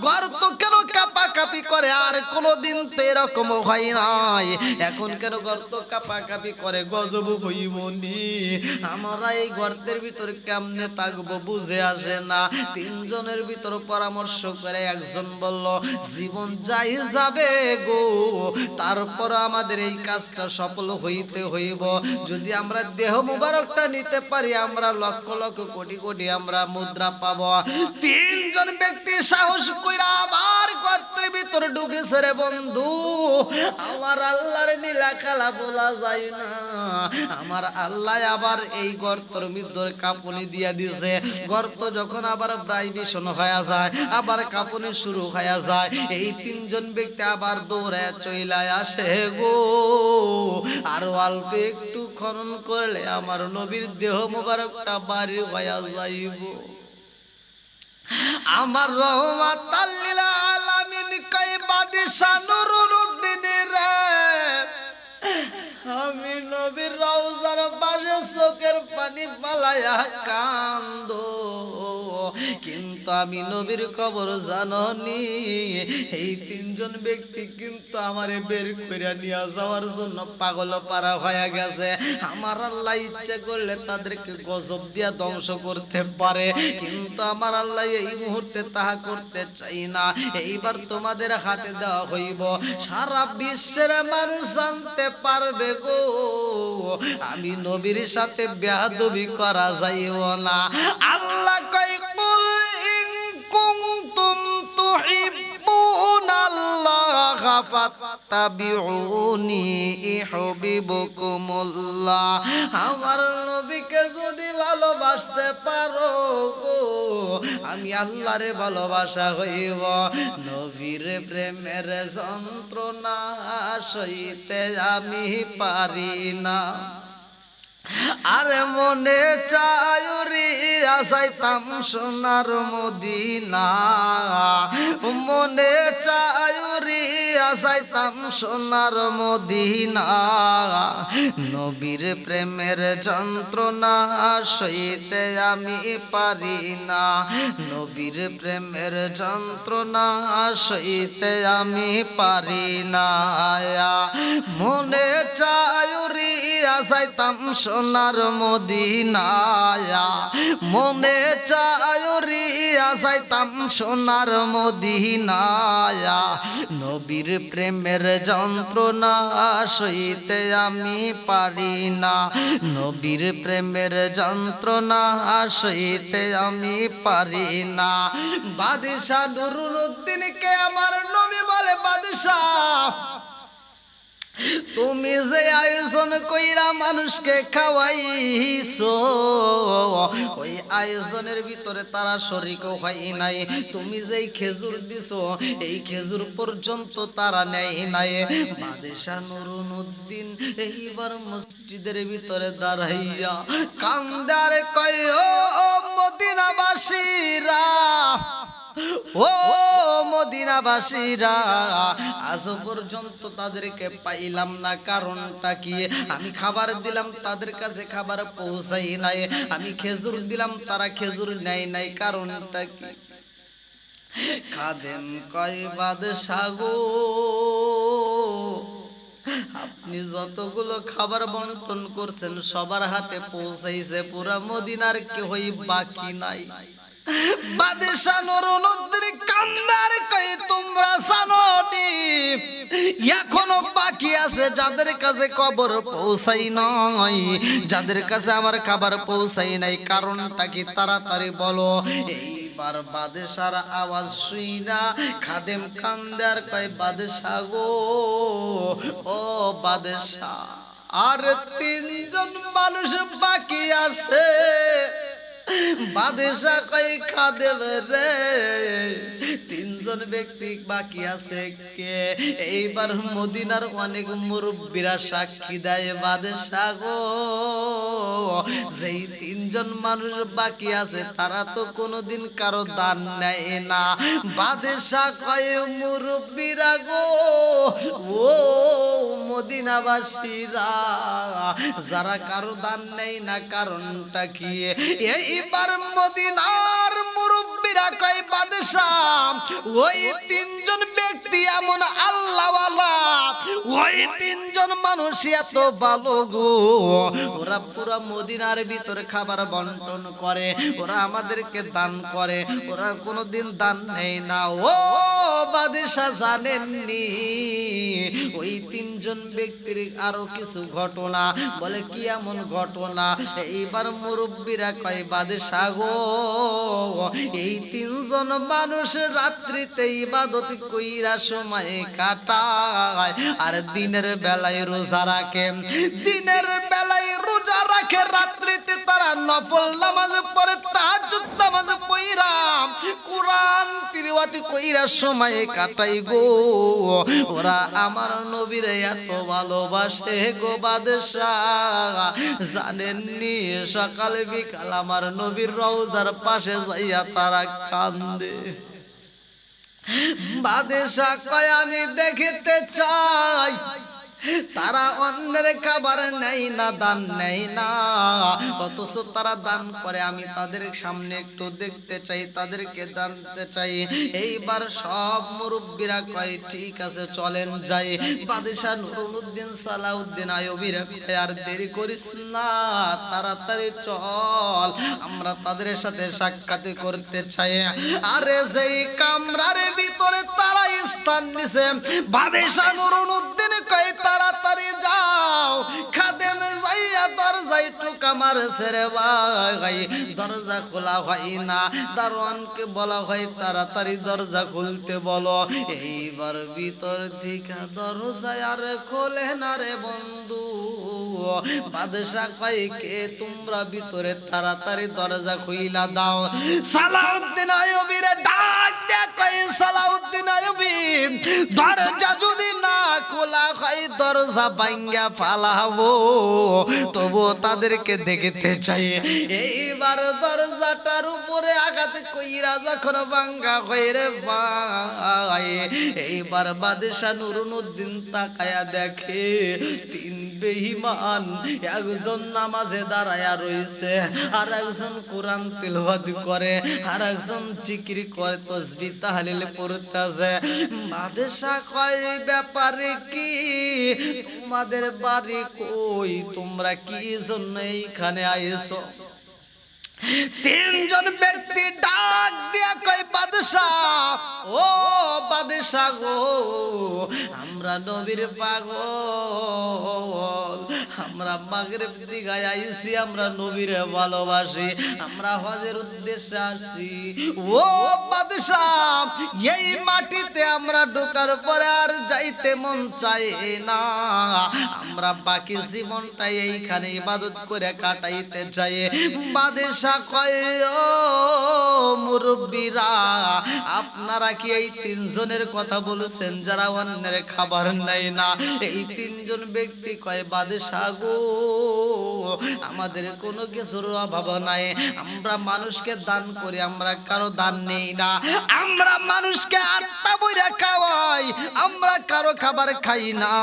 গর্ত কেন কাঁপাকাঁপি করে? আর কোনদিন তো এরকম হয় নাই, এখন কেন গর্ত কাঁপাকাঁপি করে? গজব হইবনি, আমরা এই গর্তের ভিতরে কেমনে থাকবো বুঝে আসে না। তিনজনের ভিতর পরামর্শ করে একজন বলল, জীবন যাই যাবে গো, তারপর আমাদের এই কাজটা সফল হইতে হইব। যদি আমরা দেহ মুবারকটা নিতে পারি আমরা লক্ষ লক্ষ কোটি কোটি আমরা মুদ্রা পাবো। তিনজন ব্যক্তি সাহস কইরা আবার গর্তের ভিতরে ঢুকেছে রে বন্ধু। আমার আল্লাহর নীলা খেলা বলা যায় না, আমার আল্লাহ আবার এই গর্তের ভিতরে কাঁপুনি দিয়া দিছে। গর্ত যখন আবার ভাইব্রেশন হয়ে যায়, আবার কাঁপুনি শুরু হয়ে যায়, এই তিনজন ব্যক্তি আবার দৌড়ে চইলা আসে গো। আর অল্প একটু খনন করলে আমার নবীর দেহ মুবারকটা বাড়ি হয়ে যাইব। আমার রহমাতাল লিল আলামিন কই বাদশা নুরুল উদ্দিনের আমি নবীর রওজার পাশে চোখের পানি ফালাইয়া কান্দো, কিন্তু আমি নবীর খবর জাননি। এই তিনজন ব্যক্তি কিন্তু আমারে বের করে নিয়ে যাওয়ার জন্য পাগল পারা হয়ে গেছে। আমার আল্লাহ ইচ্ছা করলে তাদেরকে গজব দিয়া ধ্বংস করতে পারে, কিন্তু আমার আল্লাহ এই মুহূর্তে তাহা করতে চাই না। এইবার তোমাদের হাতে দেওয়া হইব, সারা বিশ্বের মানুষ জানতে পারবে গো আমি নবীর সাথে বেয়াদবি করা যাইব না। আল্লাহ কই কুল ইন কুনতুম তুহিব্বুনাল্লাহ ফাত্তাবিউনি ইউহিব্বুকুমুল্লাহ। আমার নবীকে যদি ভালোবাসতে পারো গো, আমি আল্লাহরে ভালোবাসা হইব। নবীর প্রেমের যন্ত্রণা সইতে আমি পারি না। আরে মনে চায়ুরি আসাইতাম সোনার মদিনা, মনে চায়ুরি আসাইতাম সোনার মদিনা। নবীর প্রেমের যন্ত্রণা সইতে আমি পারি না, নবীর প্রেমের যন্ত্রণা সইতে আমি পারি না। মনে চায়ুরি আসাইতাম সোনার মদিনায়, মনে চায়ুরি আসাইতাম সোনার মদিনায়। নবীর প্রেমের যন্ত্রণা সইতে আমি পারি না, নবীর প্রেমের যন্ত্রণা সইতে আমি পারি না। বাদশা নুরুদ্দিনকে আমার নবী বলে, বাদশাহ তুমি যে আয়োজন কইরা মানুষকে খাওয়াইছো, ওই আয়োজনের ভিতরে তারা শরীকও হয় নাই। তুমি যেই খেজুর দিছো এই খেজুর পর্যন্ত তারা নেয় নাই। বাদশা নুরুদ্দিন এইবার মসজিদের ভিতরে দাঁড়াইয়া কান্দার কয়, ও মদিনাবাসীরা, ও মদিনাবাসীরা, আজ পর্যন্ত তাদেরকে পাইলাম না। কারণটা কি? আমি খাবার দিলাম তাদের কাছে খাবার পৌঁছাই নাই, আমি খেজুর দিলাম তারা খেজুর নেয় নাই। কারণটা কি? খাদেম কয়, বাদশা গো, আপনি যতগুলো খাবার বন্টন করছেন সবার হাতে পৌঁছাইছে, পুরা মদিনার কেউই বাকি নাই। বাদশা নুরুদ্দিন কান্দার কই, তোমরা জানোনি এখনো বাকি আছে যাদের কাছে খবর পৌঁছাই নাই, যাদের কাছে আমার খাবার পৌঁছাই নাই। কারণটা কি? তাড়াতাড়ি বলো। এইবার বাদশার আওয়াজ শুইনা খাদেম কান্দার কয়, বাদশা গো, ও বাদশা, আর তিনজন মানুষ বাকি আছে। বাদশা কই, খাদেম রে, তিনজন ব্যক্তি বাকি আছে কে? এইবার মদিনার অনেক মুরব্বীরা সাক্ষী দেয়, বাদশা গো, যেই তিনজন মানুষ বাকি আছে তারা তো কোনোদিন কারো দান নেয় না। বাদশা কয়, মুরব্বীরা গো, ও মদিনাবাসীরা, যারা কারো দান নেয় না, কারণটা কি? এইবার মদিনার মুরব্বীরা কয়, বাদশা, ওই তিনজন ব্যক্তি এমন আল্লাহওয়ালা, ওই তিনজন মানুষ এত ভালো গো, ওরা পুরা মদিনার ভিতরে খাবার বন্টন করে, ওরা আমাদেরকে দান করে, ওরা কোনোদিন দান নেয় না। ও বাদশা জানেননি ওই তিনজন ব্যক্তির আরো কিছু ঘটনা? বলে, কি এমন ঘটনা? এইবার মুরব্বীরা কয়, বাদশা গো, এই তিনজন মানুষ রাত্রিতে ইবাদত কইরা সময় কাটায়, আর দিনের বেলায় রোজা রাখে, দিনের বেলায় রোজা রাখে, রাত্রিতে তারা নফল নামাজ পড়ে, তাহাজ্জুদ নামাজ পড়া, কুরআন তিলাওয়াত কইরা সময় কাটায় গো। ওরা আমার নবীরে এত ভালোবাসে গো বাদশা, জানেননি সকাল বিকাল আমার নবীর রওজার পাশে যাইয়া তারা কান্দে। বাদশা কয়, আমি দেখতে চাই তারা অন্যের খাবার নেই না, দান নেই না, অথচ তারা দান করে। আমি তাদের সামনে একটু দেখতে চাই, তাদেরকে জানতে চাই। এইবার সব মুরব্বীরা কয়, ঠিক আছে চলেন যাই। বাদশা নুরুদ্দিন সালাউদ্দিন আইয়ুবীরা কয়, আর দেরি করিস না, তাড়াতাড়ি চল, আমরা তাদের সাথে সাক্ষাৎ করতে চাই। আরে যেই কামরার ভিতরে তারা স্থান নিছে, বাদশা নুরুদ্দিন কয়, তাড়াতাড়ি যাও। খাদেম যাইয়া দরজায় টোকা মারছে রে ভাই, দরজা খোলা হয় না। দারোয়ানকে বলা হয় তাড়াতাড়ি দরজা খুলতে বলো। এইবার ভিতর থেকে দরজায় আর খোলে না রে বন্ধু। বাদশাহ কয় কে তোমরা ভিতরে, তাড়াতাড়ি দরজা খুইলা দাও। সালাউদ্দিন আইয়ুবী রে ডাক দে, কয় সালাউদ্দিন আইয়ুবী দরজা যদি না খোলা হয় দরজা ভাঙ্গা ফালাবো, তবু তাদেরকে দেখতে চাই। এইবার দরজাটার উপরে আঘাত কইরা যখন ভাঙ্গা হয় রে ভাই, এইবার বাদশাহ নুরুদ্দিন তাকায়া দেখে তিন বেঈমান, একজন নামাজে দাঁড়ায়া রইছে, আর একজন কোরআন তিলাওয়াত করে, আর একজন জিকির করে, তাসবিহ তাহলিল পড়তেছে। বাদশাহ কয় ব্যাপারে কি, তোমাদের বাড়ি কই, তোমরা কি জন্য এইখানে আইছো? তিনজন ব্যক্তি ডাক দিয়া কয় বাদশাহ, ও বাদশাহ গো, আমরা নবীর পাগল, আমরা মাগরিব দিগায় আইছি, আমরা নবীর ভালোবাসি, আমরা হজের উদ্দেশ্যে আসছি। ও বাদশাহ, এই মাটিতে আমরা ঢোকার পরে আর যাইতে মন চায় না, আমরা বাকি জীবনটাই এইখানে ইবাদত করে কাটাইতে চাই। বাদশাহ কয় ও মুরব্বিরা, আপনারা কি এই তিনজনের কথা বলেছেন যারা অন্যের খাবার নেয় না? এই তিনজন ব্যক্তি কয় বাদশাহ গো, আমাদের কোনো কিছুর অভাব নাই, আমরা মানুষকে দান করি, আমরা কারো দান নেই না, আমরা মানুষকে আত্মা বইরা খাওয়াই, আমরা কারো খাবার খাই না,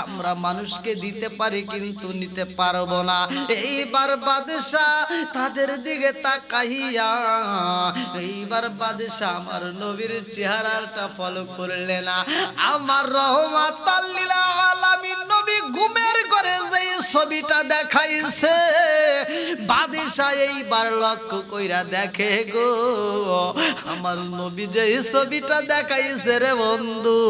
আমরা মানুষকে দিতে পারি কিন্তু নিতে পারবো না। এইবার বাদশাহ তাদের দিকে তাকাইয়া, এইবার বাদশাহ আমার নবীর চেহারাটা ফলো করলে না, আমার রহমাতাল লিল আলামিন নবী ঘুমের ঘরে যে ছবিটা দেখাইছে, বাদশাহ এইবার লক্ষ্য কইরা দেখে গো, আমার নবী যে ছবিটা দেখাইছে রে বন্ধু,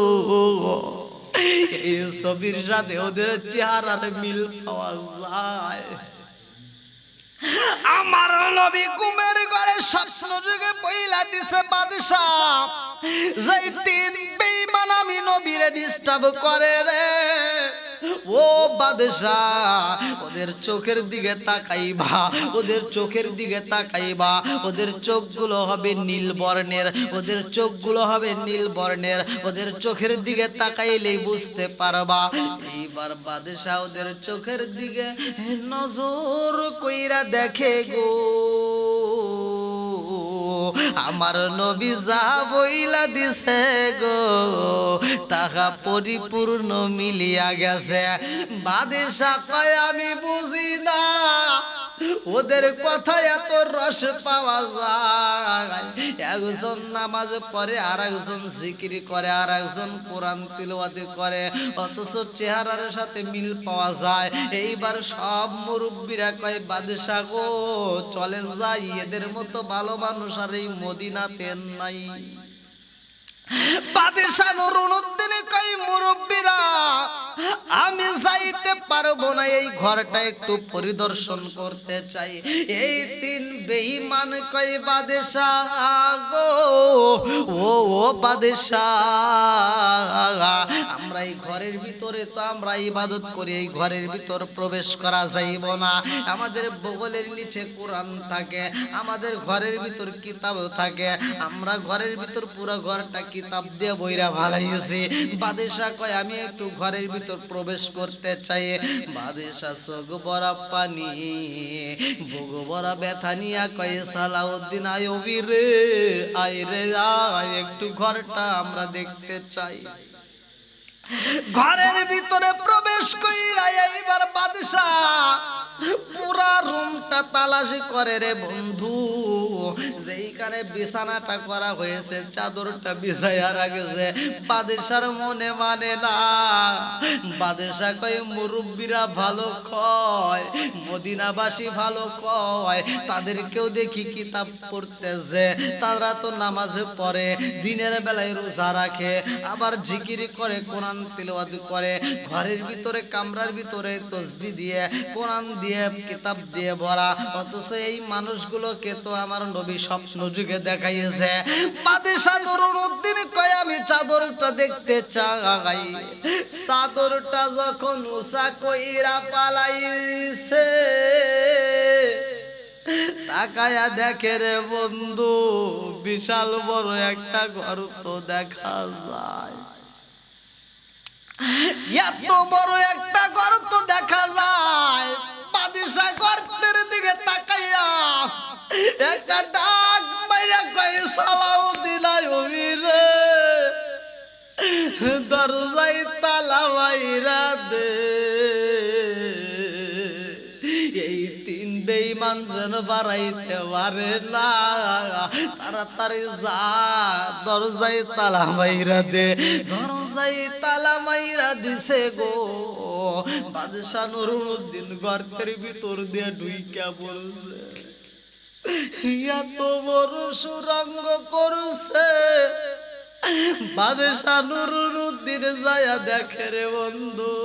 এই ছবির সাথে ওদের চেহারার মিল পাওয়া যায়। আমার নবী ঘুমের ঘরে স্বপ্ন যুগে পয়লা দিছে বাদশাহ, যেই তিন বেঈমান আমি নবীরে ডিস্টার্ব করে রে, ও বাদশাহ ওদের চোখের দিকে তাকাইবা, ওদের চোখের দিকে তাকাইবা, ওদের চোখগুলো হবে নীল বর্ণের, ওদের চোখগুলো হবে নীল বর্ণের, ওদের চোখের দিকে তাকাইলেই বুঝতে পারবা। এইবার বাদশাহ ওদের চোখের দিকে নজর কইরা দেখে গো, আমার নবী যা বইলা দিছে গো, তাহা পরিপূর্ণ মিলিয়া গেছে। বাদশাহ কয় আমি বুঝি না ওদের কথায় এত রস পাওয়া যায়, একজন নামাজ পড়ে, আর একজন জিকির করে, আর একজন কোরআন তিলাওয়াত করে, অথচ চেহারার সাথে মিল পাওয়া যায়। এইবার সব মুরব্বীরা কয় বাদশাহ গো, চলেন যাই, এদের মতো ভালো মানুষ আর এই মদিনাতে নাই। বাদশাহ নুরুদ্দিন কয় মুরব্বীরা, আমি যাইতে পারবো না, এই ঘরটা একটু পরিদর্শন করতে চাই। এই তিন বেঈমান কয় বাদশাহ গো, ও বাদশাহ, আমরা এই ঘরের ভিতরে তো আমরা ইবাদত করি, এই ঘরের ভিতর প্রবেশ করা যাইব না, আমাদের বগলের নিচে কোরআন থাকে, আমাদের ঘরের ভিতর কিতাব থাকে, আমরা ঘরের ভিতর পুরো ঘরটা কিতাব দিয়ে বইরা ভালাইছি। বাদশাহ কয় আমি একটু ঘরের ভিতর প্রবেশ করতে চাই। বাদশাহ চোখ ভরা পানি, বুক ভরা ব্যথা নিয়া কয় সালাউদ্দিন আইয়ুবী রে, আয় রে আয়, একটু ঘরটা আমরা দেখতে চাই। ঘরের ভিতরে প্রবেশ কইরা এইবার বাদশাহ পুরা রুমটা তালাশি করে রে বন্ধু, যেইখানে বিছানাটা করা হয়েছে চাদরটা বিছাইয়া রাখেছে। বাদশার মনে মানে না, বাদশাহ কয় মুরব্বীরা ভালো কয়, মদিনাবাসী ভালো কয়, তাদেরকেও দেখি কিতাব পড়তেছে, তারা তো নামাজে পড়ে, দিনের বেলায় রোজা রাখে, আবার জিকির করে, কোরআন তিলাওয়াত করে, ঘরের ভিতরে কামরার ভিতরে তাসবিহ দিয়ে কোরআন দিয়ে দিয়ে কিতাব দিয়ে ভরা, অথচ এই মানুষগুলোকে তো আমার নবী স্বপ্ন যুগে দেখাইয়েছে। বাদশাহ নুরুদ্দিন কয় আমি চাদরটা দেখতে চাই। চাদরটা যখন উঁচা কইরা পালাইছে, তাকায়া দেখে রে বন্ধু, বিশাল বড় একটা গর্ত দেখা যায়। এত বড় একটা গর্ত দেখা যায়। বাদশা গর্তের দিকে তাকাইয়া একটা ডাক মাইরা কয় সালাউদ্দিন আইয়ুবী রে, দরজায় তালা মাইরা দে, এই তিন বেঈমান যেন বাড়াইতে পারে না, তাড়াতাড়ি যা, দরজায় তালা মাইরা দে। দরজায় তালা মাইরা দিছে গো। বাদশা নুরুদ্দিন গর্তের ভিতর দিয়ে ঢুইকা বলছে, এত বড় সুরঙ্গ করছে। বাদশা নুরুদ্দিন যায়া দেখে রে বন্ধু,